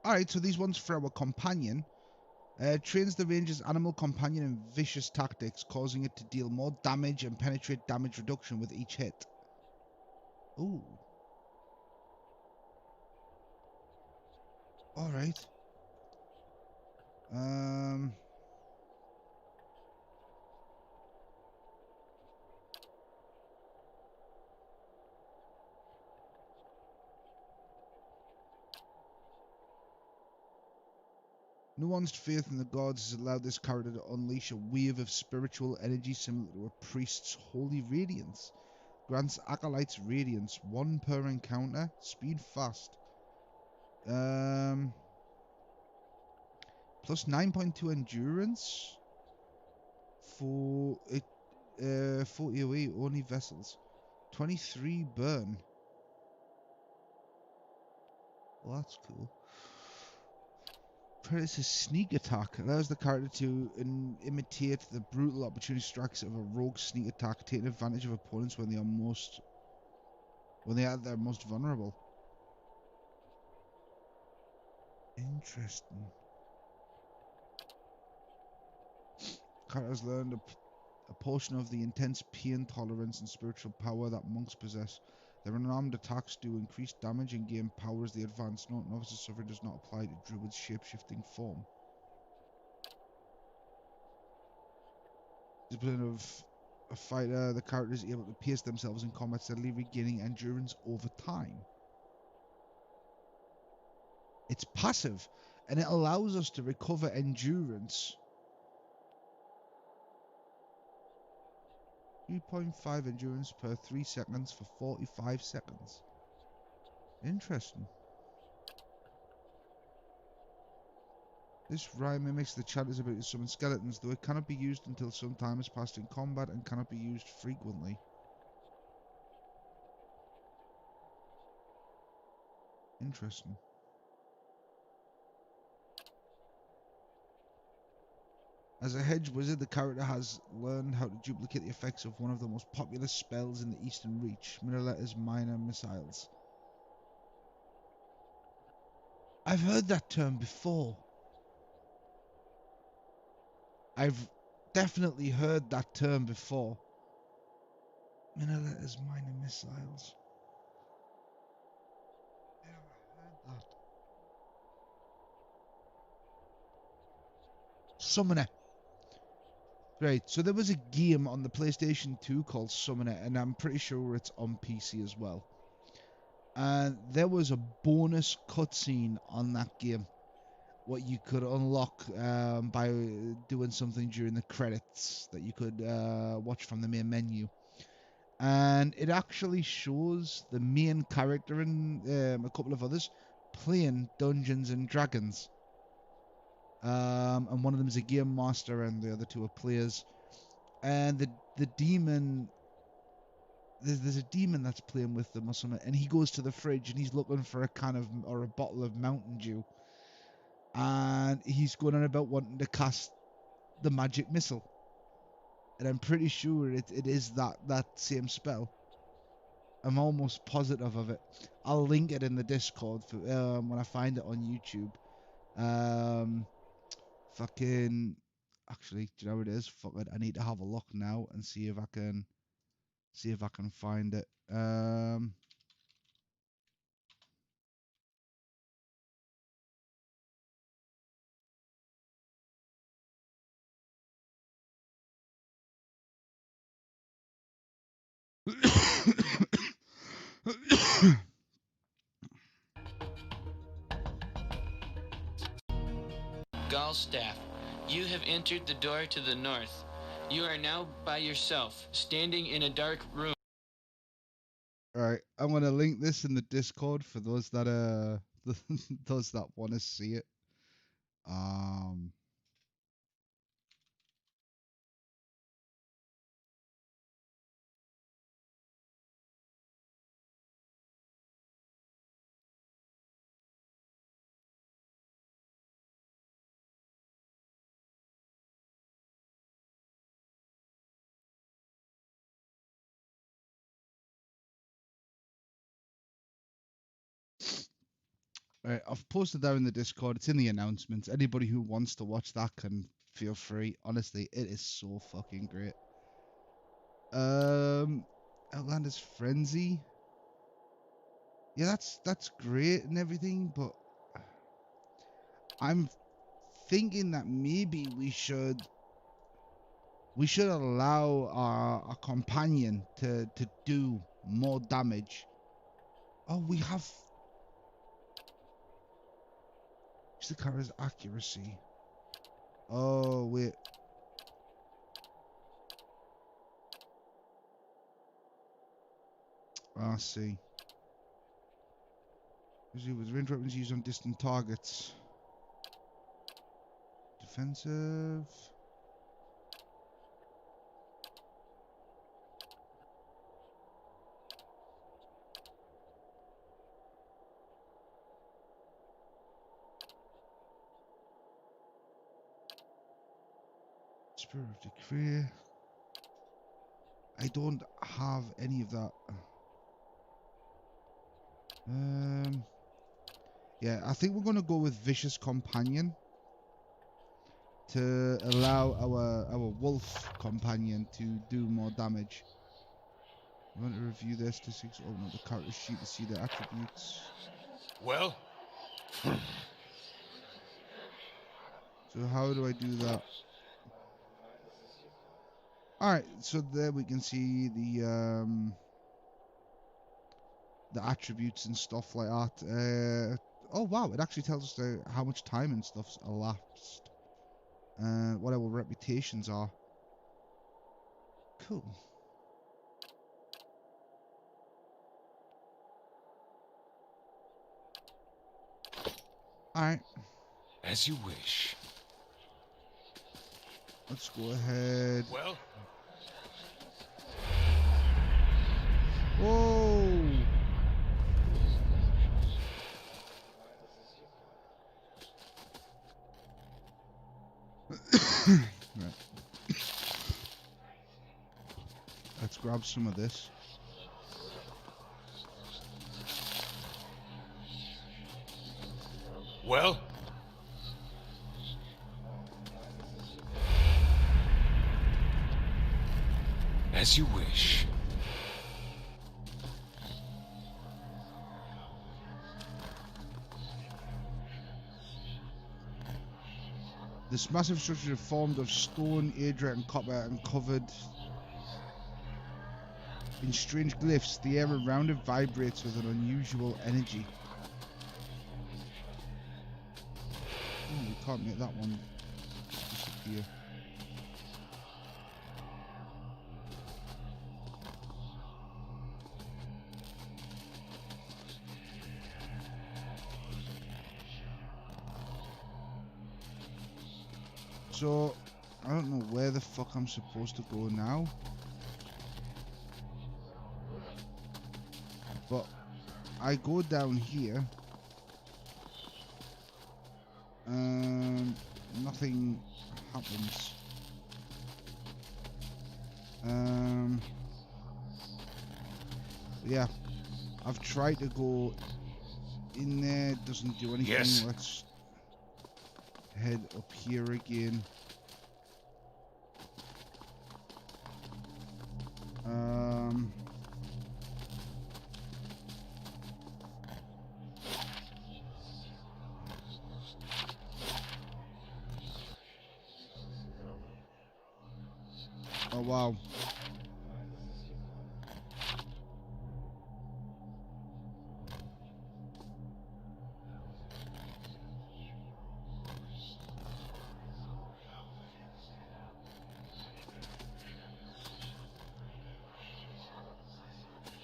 Alright, so these ones for our companion. Trains the ranger's animal companion in vicious tactics, causing it to deal more damage and penetrate damage reduction with each hit. Ooh. Alright. Nuanced faith in the gods has allowed this character to unleash a wave of spiritual energy similar to a priest's holy radiance. Grants acolytes radiance, 1 per encounter, speed fast. Plus 9.2 endurance for it. 40 away only vessels. 23 burn. Well, that's cool. Predator's sneak attack allows the character to imitate the brutal opportunity strikes of a rogue sneak attack, taking advantage of opponents when they are their most vulnerable. Interesting. Characters learned a portion of the intense pain tolerance and spiritual power that monks possess. Their unarmed attacks do increased damage and gain power as they advance. Novice's suffering does not apply to Druid's shape-shifting form. Discipline of a fighter, the character is able to pace themselves in combat, steadily regaining endurance over time. It's passive, and it allows us to recover endurance 3.5 endurance per 3 seconds for 45 seconds. Interesting. This rhyme mimics the chanter's ability to summon skeletons, though it cannot be used until some time has passed in combat and cannot be used frequently. Interesting. As a hedge wizard, the character has learned how to duplicate the effects of one of the most popular spells in the Eastern Reach, Middle-letters minor missiles. I've heard that term before. I've definitely heard that term before. Middle-letters minor missiles. Yeah, I've heard that. Summoner. Right, so there was a game on the PlayStation 2 called Summoner, and I'm pretty sure it's on PC as well. And there was a bonus cutscene on that game, what you could unlock by doing something during the credits that you could watch from the main menu. And it actually shows the main character and a couple of others playing Dungeons and Dragons. And one of them is a game master, and the other two are players. And the demon, there's a demon that's playing with them or something, and he goes to the fridge and he's looking for a can of or a bottle of Mountain Dew, and he's going on about wanting to cast the magic missile. And I'm pretty sure it is that same spell. I'm almost positive of it. I'll link it in the Discord for when I find it on YouTube. Fucking, actually, do you know what it is? Fuck it. I need to have a look now and see if I can find it. Gallstaff, you have entered the door to the north. You are now by yourself, standing in a dark room. Alright, I'm gonna link this in the Discord for those that those that want to see it. Alright, I've posted that in the Discord. It's in the announcements. Anybody who wants to watch that can feel free. Honestly, it is so fucking great. Outlander's Frenzy. Yeah, that's great and everything, but I'm thinking that maybe we should allow our companion to do more damage. Oh, we have the character's accuracy. Oh wait. I see. With range weapons used on distant targets. Defensive. Spirit of Decree. I don't have any of that. Yeah, I think we're going to go with Vicious Companion to allow our wolf companion to do more damage. We want to review their statistics. Open up the character sheet to see their attributes. Well? So how do I do that? Alright, so there we can see the attributes and stuff like that. Oh wow, it actually tells us how much time and stuff's elapsed. What our reputations are. Cool. Alright, As you wish. let's go ahead. Well, Whoa! Right. Let's grab some of this. well. As you wish. This massive structure is formed of stone, adrite, and copper, and covered in strange glyphs. The air around it vibrates with an unusual energy. Oh, we can't make that one disappear. So, I don't know where the fuck I'm supposed to go now. But I go down here. Nothing happens. Yeah. I've tried to go in there, it doesn't do anything. Yes. Let's head up here again. Oh wow.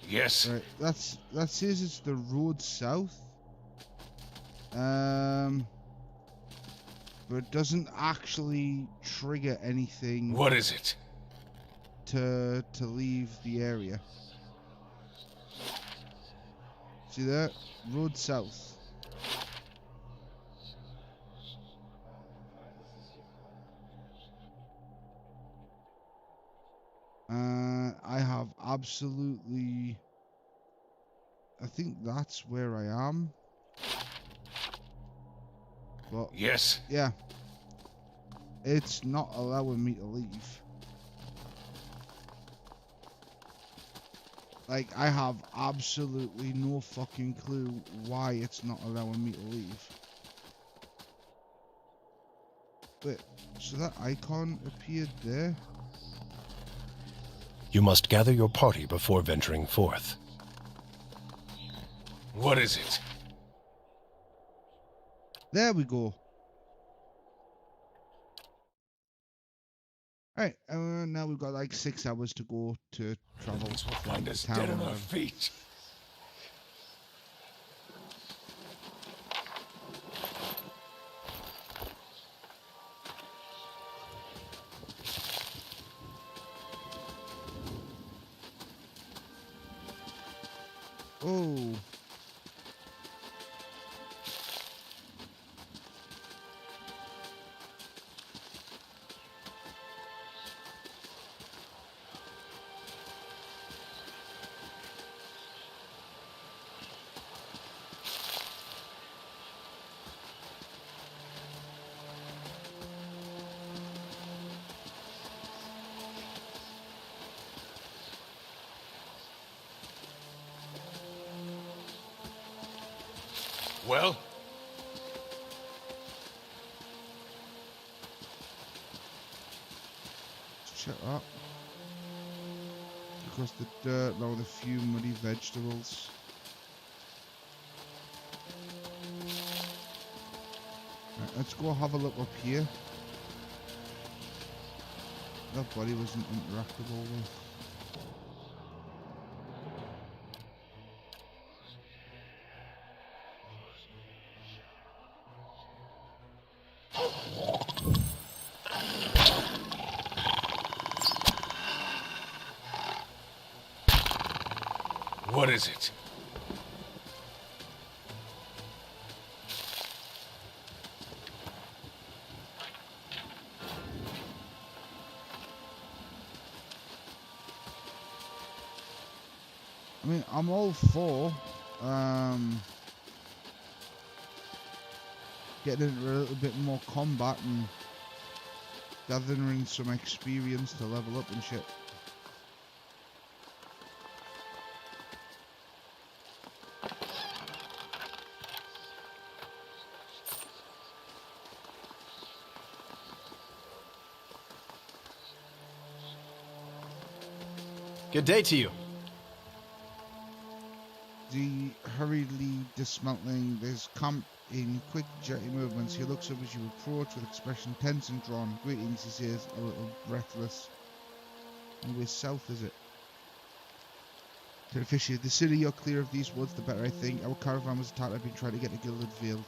Yes. Right, that says it's the road south. But it doesn't actually trigger anything. What is it? To leave the area. See that? Road south. I have absolutely... I think that's where I am. But Yes. yeah. It's not allowing me to leave. Like, I have absolutely no fucking clue why it's not allowing me to leave. Wait, so that icon appeared there? You must gather your party before venturing forth. What is it? There we go. Alright, now we've got like 6 hours to go to travel. We'll from find us town dead on or our whatever. feet. Oh. Well? Check that. Across the dirt now with a few muddy vegetables. Right, let's go have a look up here. That body wasn't interactable with. What is it? I mean, I'm all for getting into a little bit more combat and gathering some experience to level up and shit. Good day to you. The hurriedly dismantling his camp in quick jetty movements. He looks up as you approach with expression tense and drawn. Greetings, he says, a little breathless. And where's south, is it? To the fisher, the sooner you're clear of these woods, the better, I think. Our caravan was attacked. I've been trying to get to Gilded Field.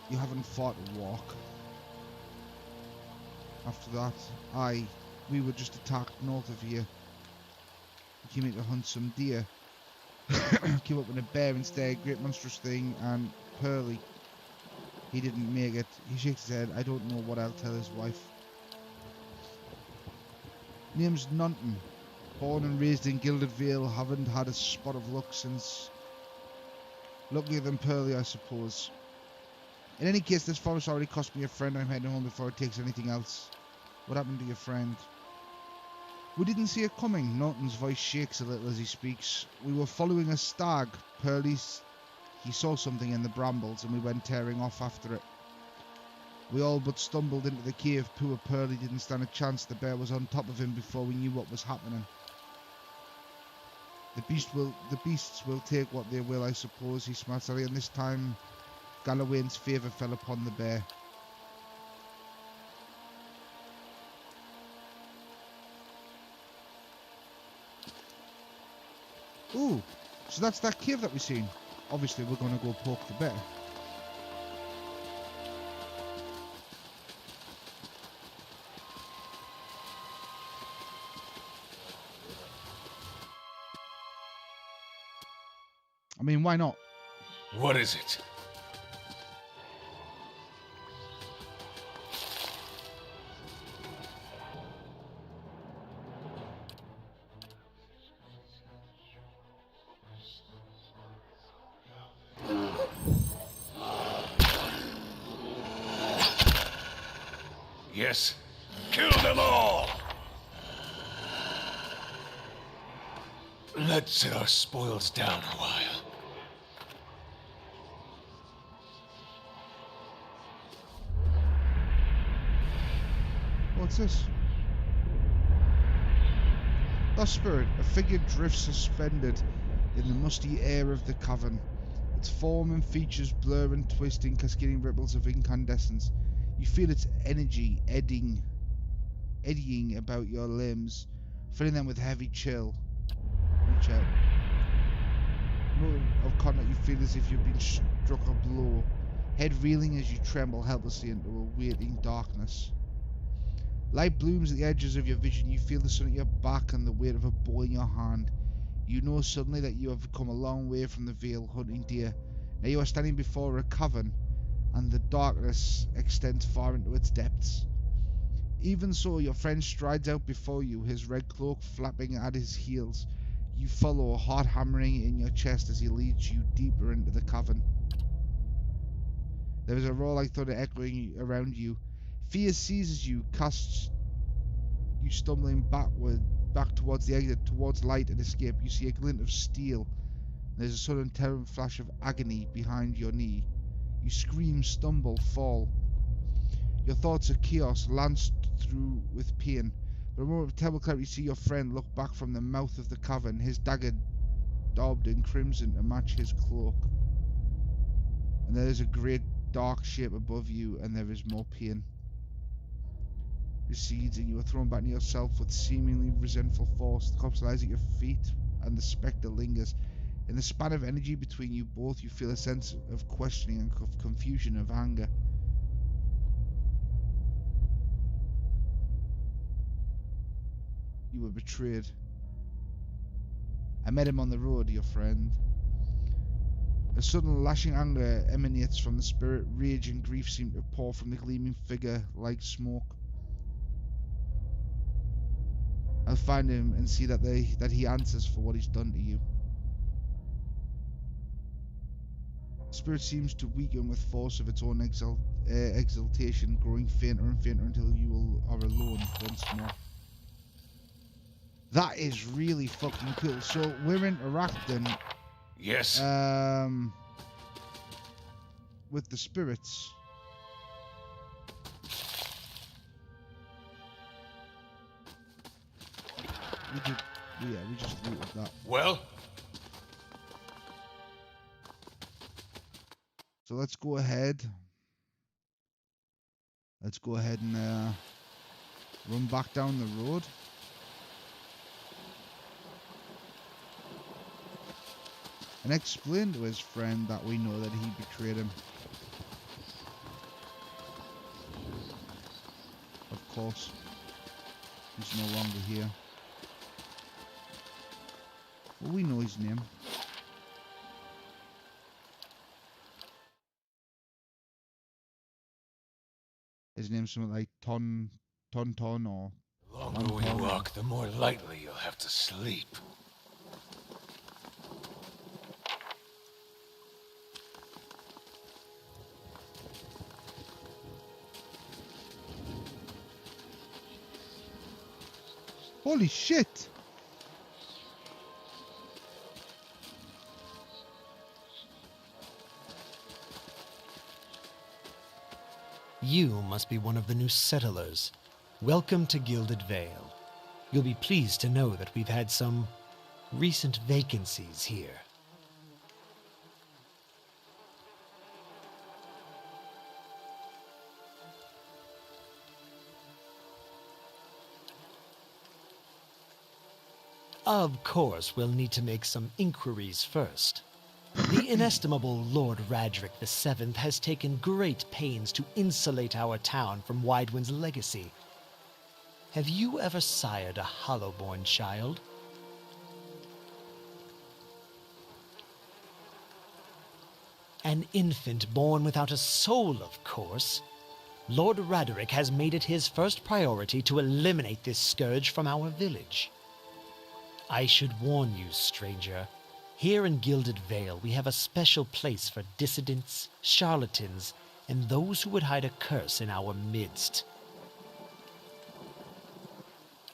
You haven't fought a walk. After that, we were just attacked north of here. We came in to hunt some deer. Came up with a bear instead, great monstrous thing, and Pearly. He didn't make it. He shakes his head. I don't know what I'll tell his wife. Name's Nunton. Born and raised in Gilded Vale, haven't had a spot of luck since. Luckier than Pearly, I suppose. In any case, this forest already cost me a friend. I'm heading home before it takes anything else. What happened to your friend? We didn't see it coming. Norton's voice shakes a little as he speaks. We were following a stag. He saw something in the brambles and we went tearing off after it. We all but stumbled into the cave. Poor Pearly didn't stand a chance. The bear was on top of him before we knew what was happening. The beasts will take what they will, I suppose, he smiled sadly, and this time Galloway's favour fell upon the bear. Ooh, so that's that cave that we've seen. Obviously, we're going to go poke the bear. I mean, why not? What is it? Yes. Kill them all! Let's set our spoils down a while. What's this? Thus spirit, a figure drifts suspended in the musty air of the cavern. Its form and features blur and twist in cascading ripples of incandescence. You feel its energy eddying about your limbs, filling them with heavy chill. Reach out. Moment of contact, you feel as if you've been struck a blow, head reeling as you tremble helplessly into a waiting darkness. Light blooms at the edges of your vision. You feel the sun at your back and the weight of a bow in your hand. You know suddenly that you have come a long way from the Vale hunting deer. Now you are standing before a cavern, and the darkness extends far into its depths. Even so, your friend strides out before you, his red cloak flapping at his heels. You follow, heart hammering in your chest as he leads you deeper into the cavern. There is a roar like thunder echoing around you. Fear seizes you, casts you stumbling back towards the exit, towards light and escape. You see a glint of steel. There's a sudden terrible flash of agony behind your knee. You scream, stumble, fall. Your thoughts are chaos, lanced through with pain. But a moment of terrible clarity, you see your friend look back from the mouth of the cavern, his dagger daubed in crimson to match his cloak. And there is a great dark shape above you, and there is more pain. Recedes, and you are thrown back to yourself with seemingly resentful force. The corpse lies at your feet, and the spectre lingers. In the span of energy between you both, you feel a sense of questioning and confusion, of anger. You were betrayed. I met him on the road, your friend. A sudden lashing anger emanates from the spirit. Rage and grief seem to pour from the gleaming figure like smoke. I'll find him and see that he answers for what he's done to you. The spirit seems to weaken with force of its own exaltation, growing fainter and fainter until you are alone once more. That is really fucking cool. So we're interacting. Yes. With the spirits. We just looted that. Well? So let's go ahead. Let's go ahead and run back down the road. And explain to his friend that we know that he betrayed him. Of course. He's no longer here. Well, we know his name. His name's something like Ton or... The longer we walk, the more lightly you'll have to sleep. Holy shit! You must be one of the new settlers. Welcome to Gilded Vale. You'll be pleased to know that we've had some recent vacancies here. Of course, we'll need to make some inquiries first. The inestimable Lord Radric VII has taken great pains to insulate our town from Widewind's legacy. Have you ever sired a Hollowborn child? An infant born without a soul, of course. Lord Radric has made it his first priority to eliminate this scourge from our village. I should warn you, stranger. Here in Gilded Vale, we have a special place for dissidents, charlatans, and those who would hide a curse in our midst.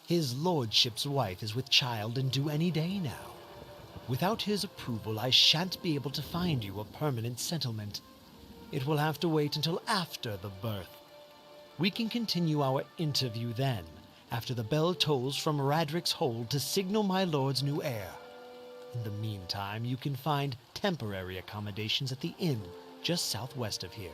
His lordship's wife is with child and due any day now. Without his approval, I shan't be able to find you a permanent settlement. It will have to wait until after the birth. We can continue our interview then, after the bell tolls from Radric's hold to signal my lord's new heir. In the meantime, you can find temporary accommodations at the inn just southwest of here.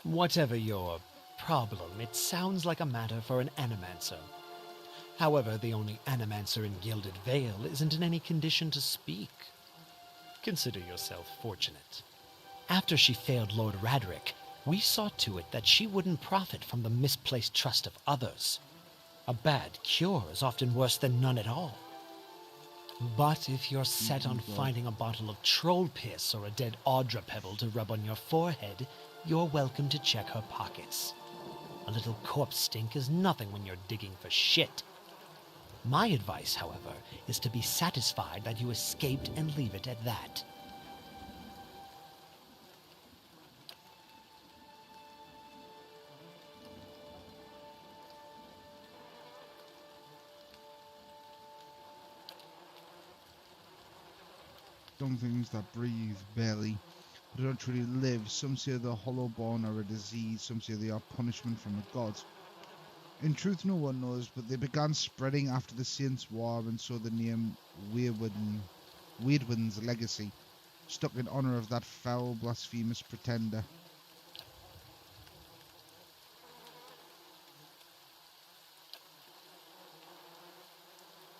Whatever your problem, it sounds like a matter for an animancer. However, the only animancer in Gilded Vale isn't in any condition to speak. Consider yourself fortunate. After she failed Lord Radric, we saw to it that she wouldn't profit from the misplaced trust of others. A bad cure is often worse than none at all. But if you're set on finding a bottle of troll piss or a dead Audra pebble to rub on your forehead, you're welcome to check her pockets. A little corpse stink is nothing when you're digging for shit. My advice, however, is to be satisfied that you escaped and leave it at that. Some things that breathe barely. but don't truly live. Some say the Hollowborn are a disease, some say they are punishment from the gods. In truth, no one knows, but they began spreading after the Saints' War, and so the name Weirwin's legacy stuck in honour of that foul, blasphemous pretender.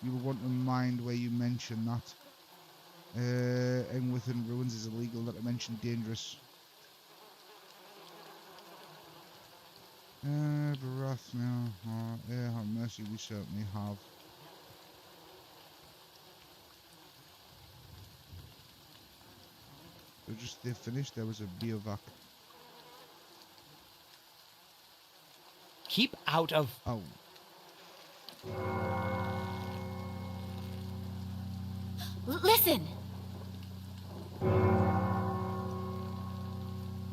You will want to mind where you mention that. And within ruins is illegal, not to mention dangerous. Barath now. Yeah, have mercy, we certainly have. They finished, there was a biovac. Keep out of... Oh. Listen!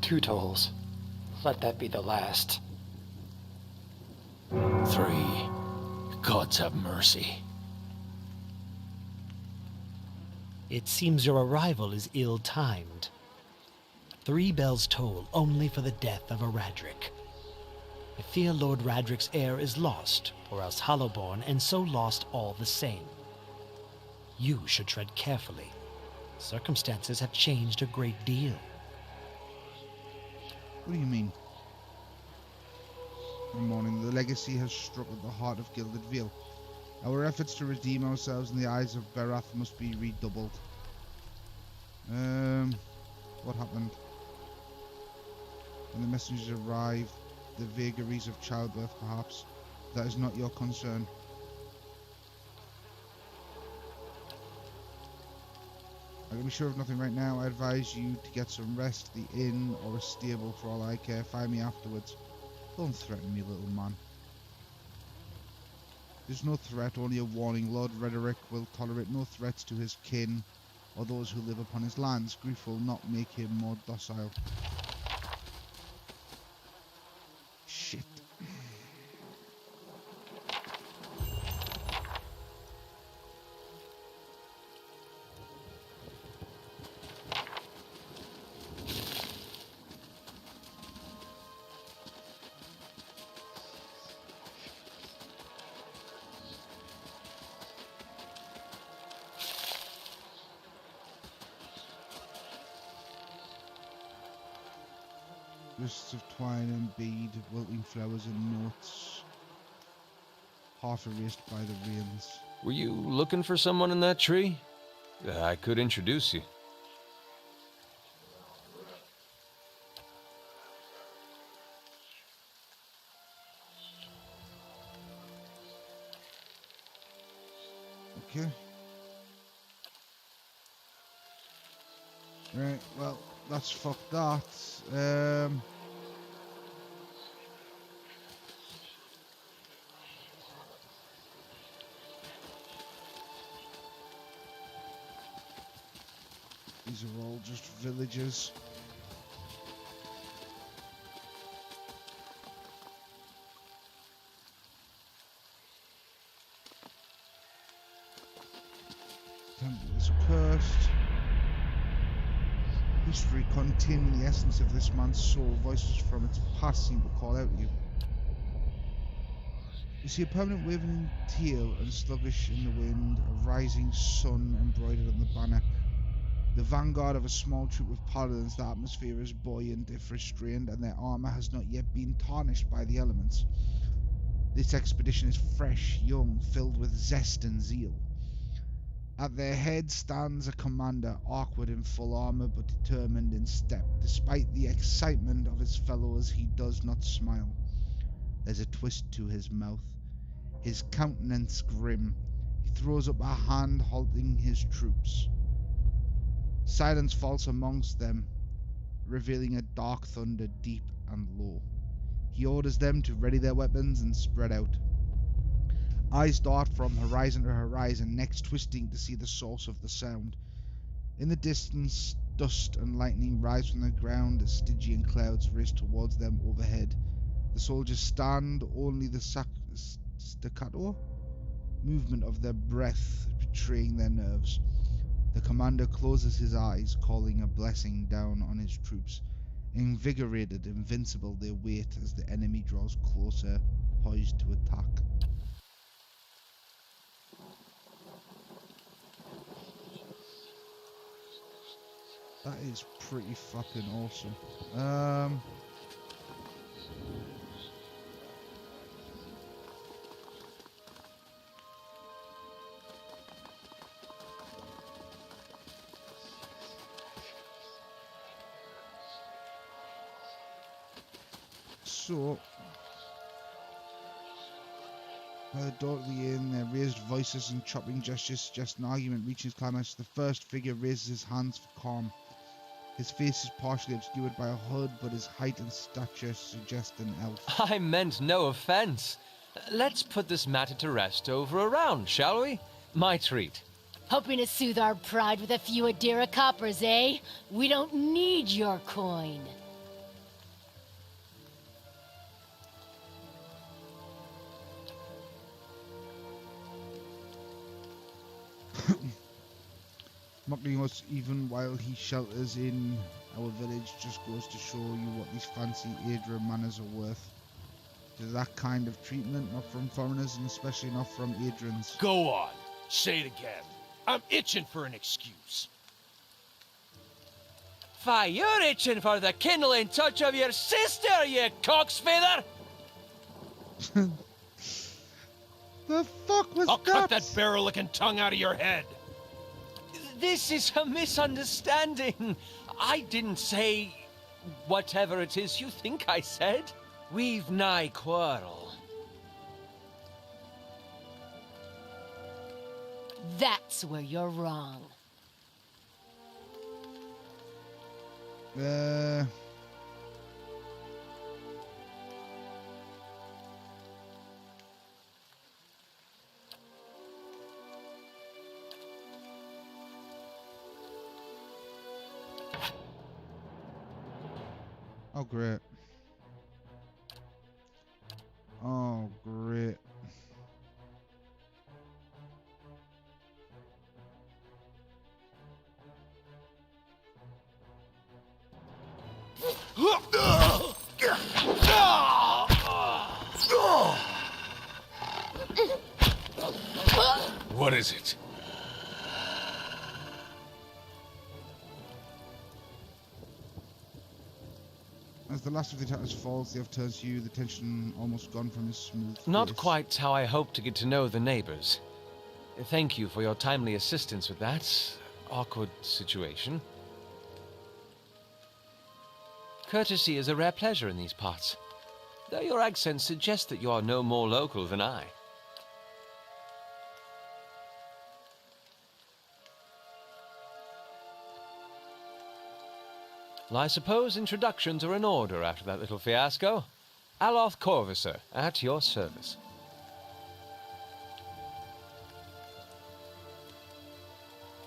2 tolls. Let that be the last. 3. Gods have mercy. It seems your arrival is ill-timed. 3 bells toll only for the death of a Radric. I fear Lord Radric's heir is lost, or else Hollowborn, and so lost all the same. You should tread carefully. Circumstances have changed a great deal. What do you mean? One morning, the legacy has struck at the heart of Gilded Vale. Our efforts to redeem ourselves in the eyes of Berath must be redoubled. What happened? When the messengers arrive, the vagaries of childbirth, perhaps. That is not your concern. I can be sure of nothing right now. I advise you to get some rest, the inn, or a stable for all I care. Find me afterwards. Don't threaten me, little man. There's no threat, only a warning. Lord Rederick will tolerate no threats to his kin or those who live upon his lands. Grief will not make him more docile. Shit. Lists of twine and bead, wilting flowers and notes, half erased by the rains. Were you looking for someone in that tree? I could introduce you. Okay. Right, well, that's fucked that. These are all just villages. Temple is cursed. History containing the essence of this man's soul. Voices from its past seem to call out you. You see a permanent waving tail and sluggish in the wind, a rising sun embroidered on the banner. The vanguard of a small troop of paladins. The atmosphere is buoyant if restrained, and their armour has not yet been tarnished by the elements. This expedition is fresh, young, filled with zest and zeal. At their head stands a commander, awkward in full armour but determined in step. Despite the excitement of his fellows, he does not smile. There's a twist to his mouth, his countenance grim. He throws up a hand, halting his troops. Silence falls amongst them, revealing a dark thunder deep and low. He orders them to ready their weapons and spread out. Eyes dart from horizon to horizon, necks twisting to see the source of the sound. In the distance, dust and lightning rise from the ground as Stygian clouds race towards them overhead. The soldiers stand, only the staccato movement of their breath betraying their nerves. The commander closes his eyes, calling a blessing down on his troops. Invigorated, invincible, they wait as the enemy draws closer, poised to attack. That is pretty fucking awesome. So, by the door of the inn, their raised voices and chopping gestures suggest an argument reaching its climax. The first figure raises his hands for calm. His face is partially obscured by a hood, but his height and stature suggest an elf. I meant no offense. Let's put this matter to rest over a round, shall we? My treat. Hoping to soothe our pride with a few Adira coppers, eh? We don't need your coin. Mocking us even while he shelters in our village just goes to show you what these fancy Adra manners are worth. To that kind of treatment, not from foreigners and especially not from Adrans. Go on, say it again. I'm itching for an excuse. Fie, you're itching for the kindling touch of your sister, you cocksfeather! The fuck was I'll cut that barrel-looking tongue out of your head. This is a misunderstanding. I didn't say whatever it is you think I said. We've nigh quarrel. That's where you're wrong. Oh, great. Oh, great. What is it? As the last of the attackers falls, the elf turns to you, the tension almost gone from his smooth Not face. quite how I hoped to get to know the neighbors. Thank you for your timely assistance with that awkward situation. Courtesy is a rare pleasure in these parts, though your accent suggests that you are no more local than I. Well, I suppose introductions are in order after that little fiasco. Aloth Corsair, at your service.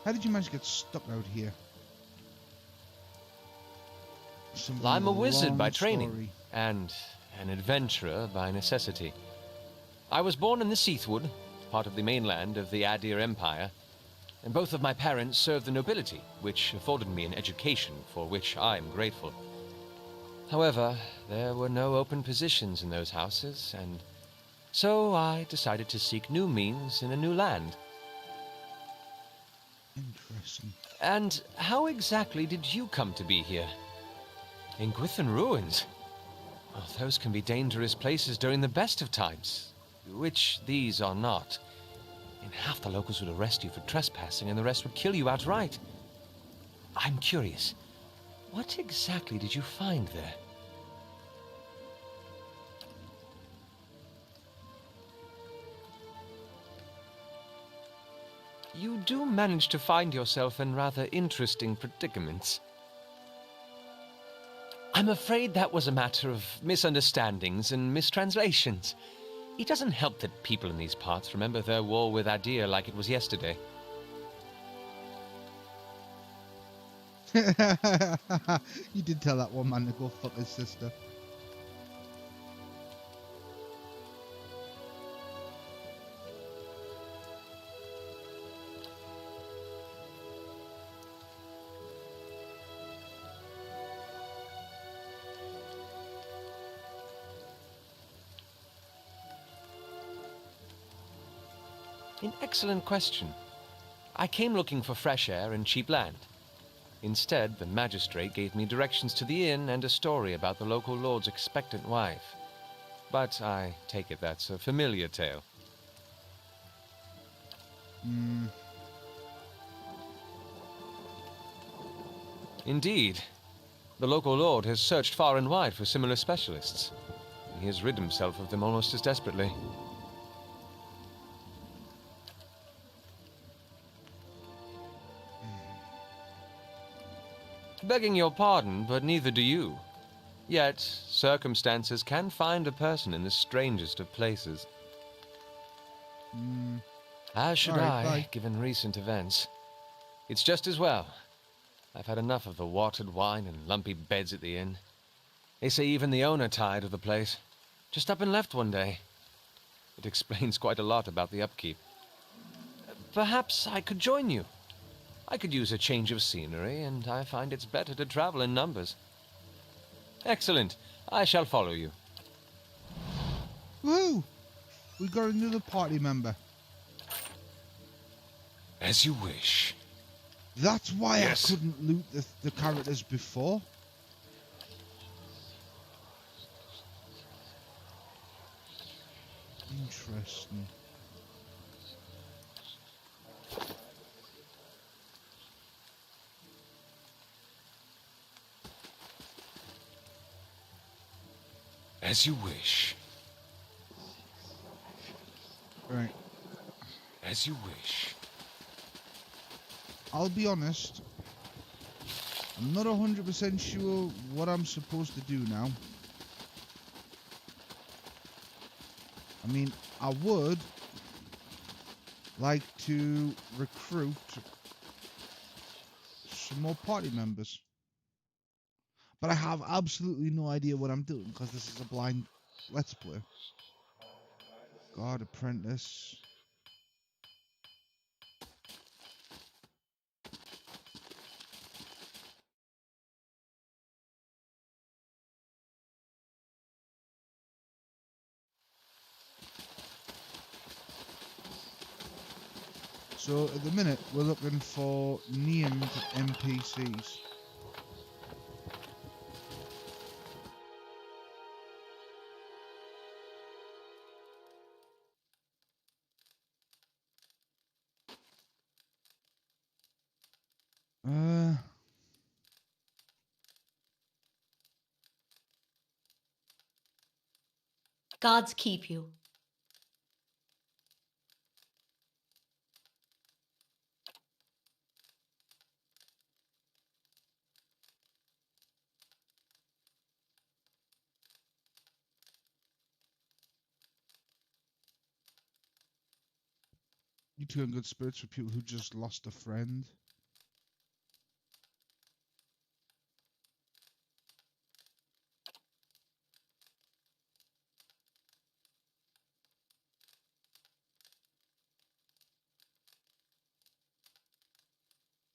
How did you manage to get stuck out here? Well, I'm a wizard by training, story. and an adventurer by necessity. I was born in the Seathwood, part of the mainland of the Adir Empire, and both of my parents served the nobility, which afforded me an education for which I am grateful. However, there were no open positions in those houses, and so I decided to seek new means in a new land. Interesting. And how exactly did you come to be here? In Gwithan Ruins? Oh, those can be dangerous places during the best of times, which these are not. And half the locals would arrest you for trespassing, and the rest would kill you outright. I'm curious, what exactly did you find there? You do manage to find yourself in rather interesting predicaments. I'm afraid that was a matter of misunderstandings and mistranslations. It doesn't help that people in these parts remember their war with Adir like it was yesterday. You did tell that one man to go fuck his sister. An excellent question. I came looking for fresh air and cheap land. Instead, the magistrate gave me directions to the inn and a story about the local lord's expectant wife. But I take it that's a familiar tale. Indeed. The local lord has searched far and wide for similar specialists. He has rid himself of them almost as desperately. Begging your pardon, but neither do you. Yet, circumstances can find a person in the strangest of places. As should I, given recent events. It's just as well. I've had enough of the watered wine and lumpy beds at the inn. They say even the owner tired of the place. Just up and left one day. It explains quite a lot about the upkeep. Perhaps I could join you. I could use a change of scenery, and I find it's better to travel in numbers. Excellent. I shall follow you. Woo! We got another party member. As you wish. That's why Yes. I couldn't loot the characters before. Interesting. As you wish. Right. As you wish. I'll be honest. I'm not 100% sure what I'm supposed to do now. I mean, I would like to recruit some more party members. But I have absolutely no idea what I'm doing because this is a blind Let's Play. God, apprentice. So at the minute we're looking for named NPCs. Gods keep you. You two in good spirits for people who just lost a friend.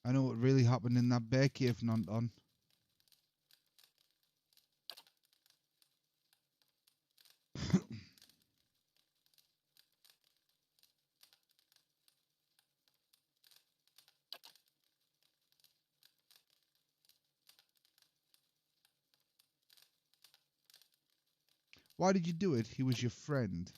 I know what really happened in that bear cave, Nanton. Why did you do it? He was your friend.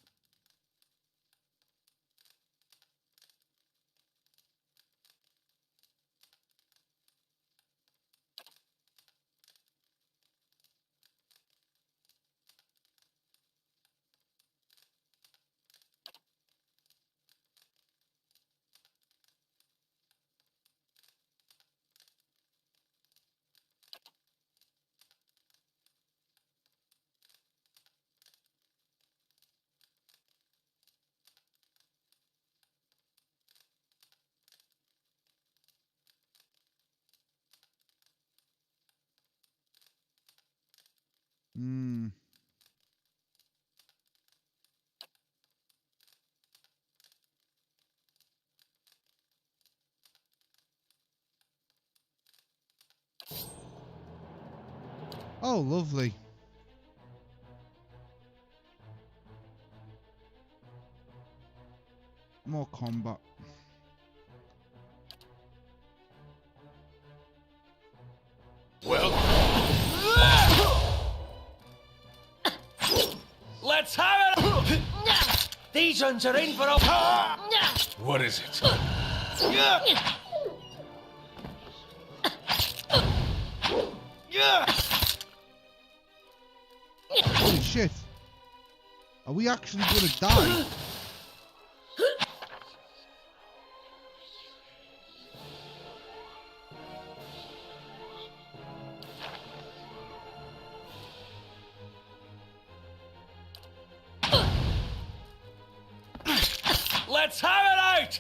Hmm. Oh, lovely. More combat. Well, let's have it! These ones are in for a... what is it? Holy shit. Are we actually gonna die? Let's have it out!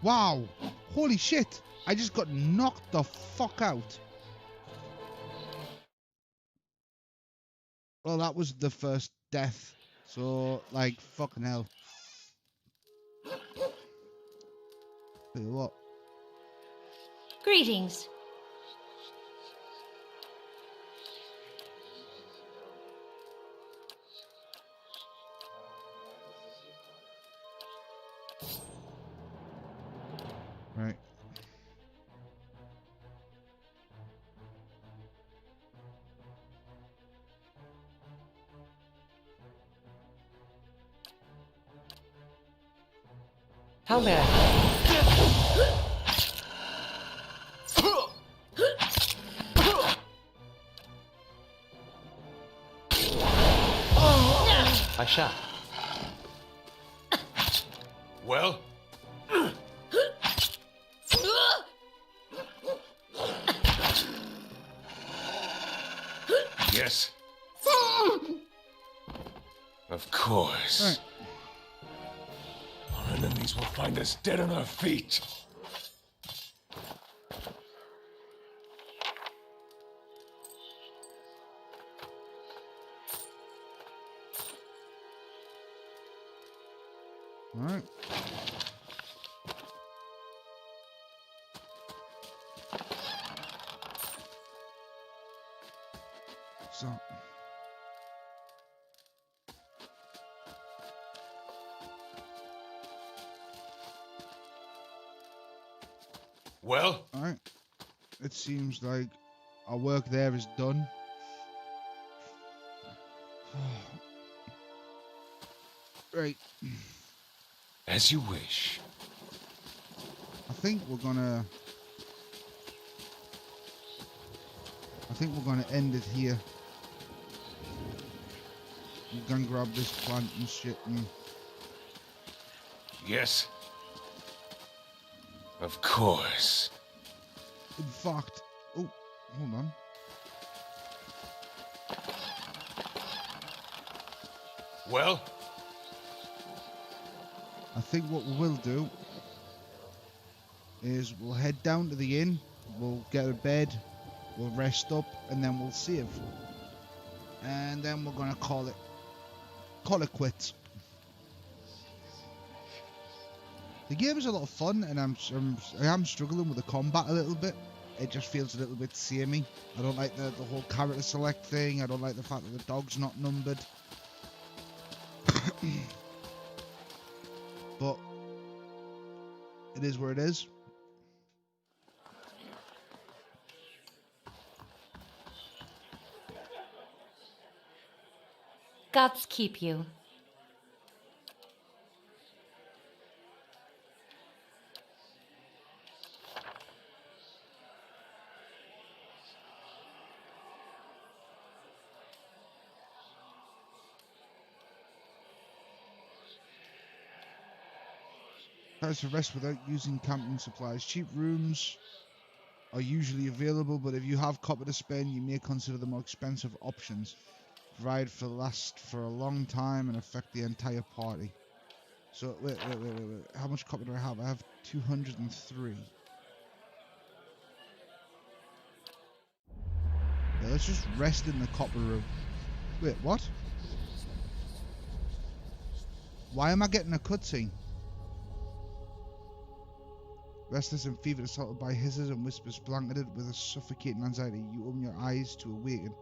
Wow. Holy shit. I just got knocked the fuck out. Well, that was the first death. So, like, fucking hell. Tell you what. Greetings. Right. How may I? I shall. Well? Yes. Of course. Right. Our enemies will find us dead on our feet. All right. So. Well? All right. It seems like our work there is done. Right. As you wish. I think we're gonna end it here. We're gonna grab this plant and shit and... Yes. Of course. In fact... Oh, hold on. Well? I think what we will do is we'll head down to the inn, we'll get a bed, we'll rest up, and then we'll save. And then we're gonna call it quits. The game is a lot of fun, and I am struggling with the combat a little bit. It just feels a little bit samey. I don't like the whole character select thing. I don't like the fact that the dog's not numbered. But it is where it is. Gods keep you. Tries to rest without using camping supplies. Cheap rooms are usually available, but if you have copper to spend, you may consider the more expensive options. Provide for last for a long time and affect the entire party. So wait. How much copper do I have? I have 203. Yeah, let's just rest in the copper room. Wait, what? Why am I getting a cutscene? Restless and fevered, assaulted by hisses and whispers, blanketed with a suffocating anxiety, you open your eyes to awaken.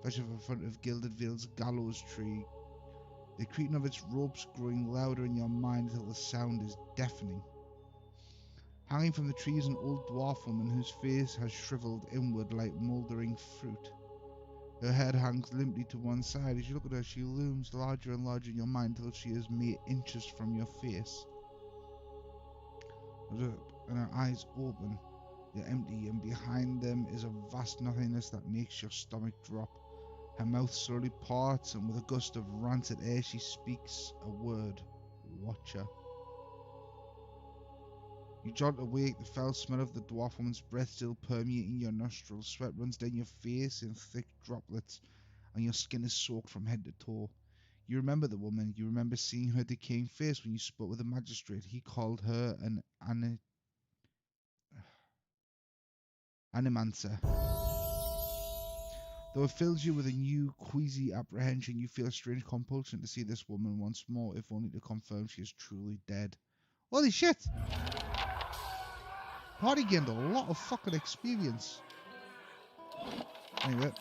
Fresh in front of Gilded Vale's gallows tree. the creaking of its ropes growing louder in your mind until the sound is deafening. Hanging from the tree is an old dwarf woman whose face has shriveled inward like mouldering fruit. Her head hangs limply to one side. As you look at her, she looms larger and larger in your mind until she is mere inches from your face. And her eyes open. They're empty, and behind them is a vast nothingness that makes your stomach drop. Her mouth slowly parts, and with a gust of rancid air she speaks a word. Watcher. You jolt awake, the foul smell of the dwarf woman's breath still permeating your nostrils. Sweat runs down your face in thick droplets, and your skin is soaked from head to toe. You remember the woman. You remember seeing her decaying face when you spoke with the magistrate. He called her an animancer. Though it fills you with a new, queasy apprehension, you feel a strange compulsion to see this woman once more, if only to confirm she is truly dead. Holy shit! Party gained a lot of fucking experience. Anyway.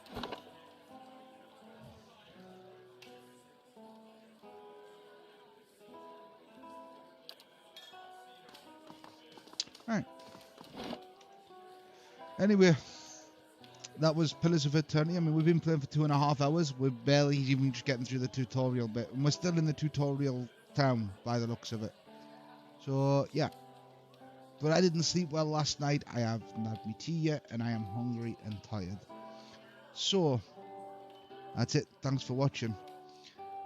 Alright. Anyway. That was Pillars of Eternity. I mean, we've been playing for 2.5 hours. We're barely even just getting through the tutorial bit. And we're still in the tutorial town, by the looks of it. So, yeah. But I didn't sleep well last night. I haven't had my tea yet, and I am hungry and tired. So, that's it. Thanks for watching.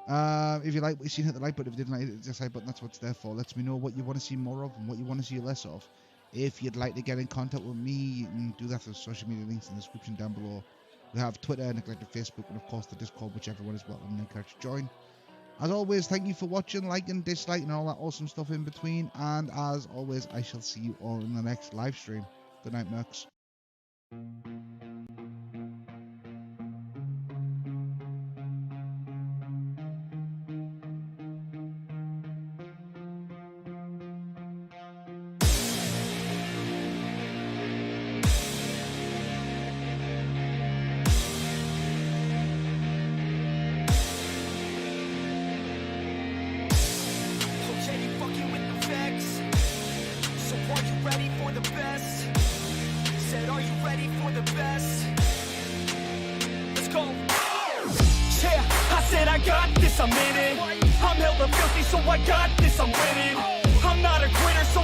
If you like what you've seen, hit the like button. If you didn't like it, hit the dislike button. That's what it's there for. Lets me know what you want to see more of and what you want to see less of. If you'd like to get in contact with me, you can do that through social media links in the description down below. We have Twitter, neglected Facebook, and of course the Discord, which everyone is welcome and encouraged to join. As always, thank you for watching, liking, disliking, and all that awesome stuff in between. And as always, I shall see you all in the next live stream. Good night, Mercs. I'm in it. I'm hella filthy, so I got this, I'm winning. I'm not a quitter, so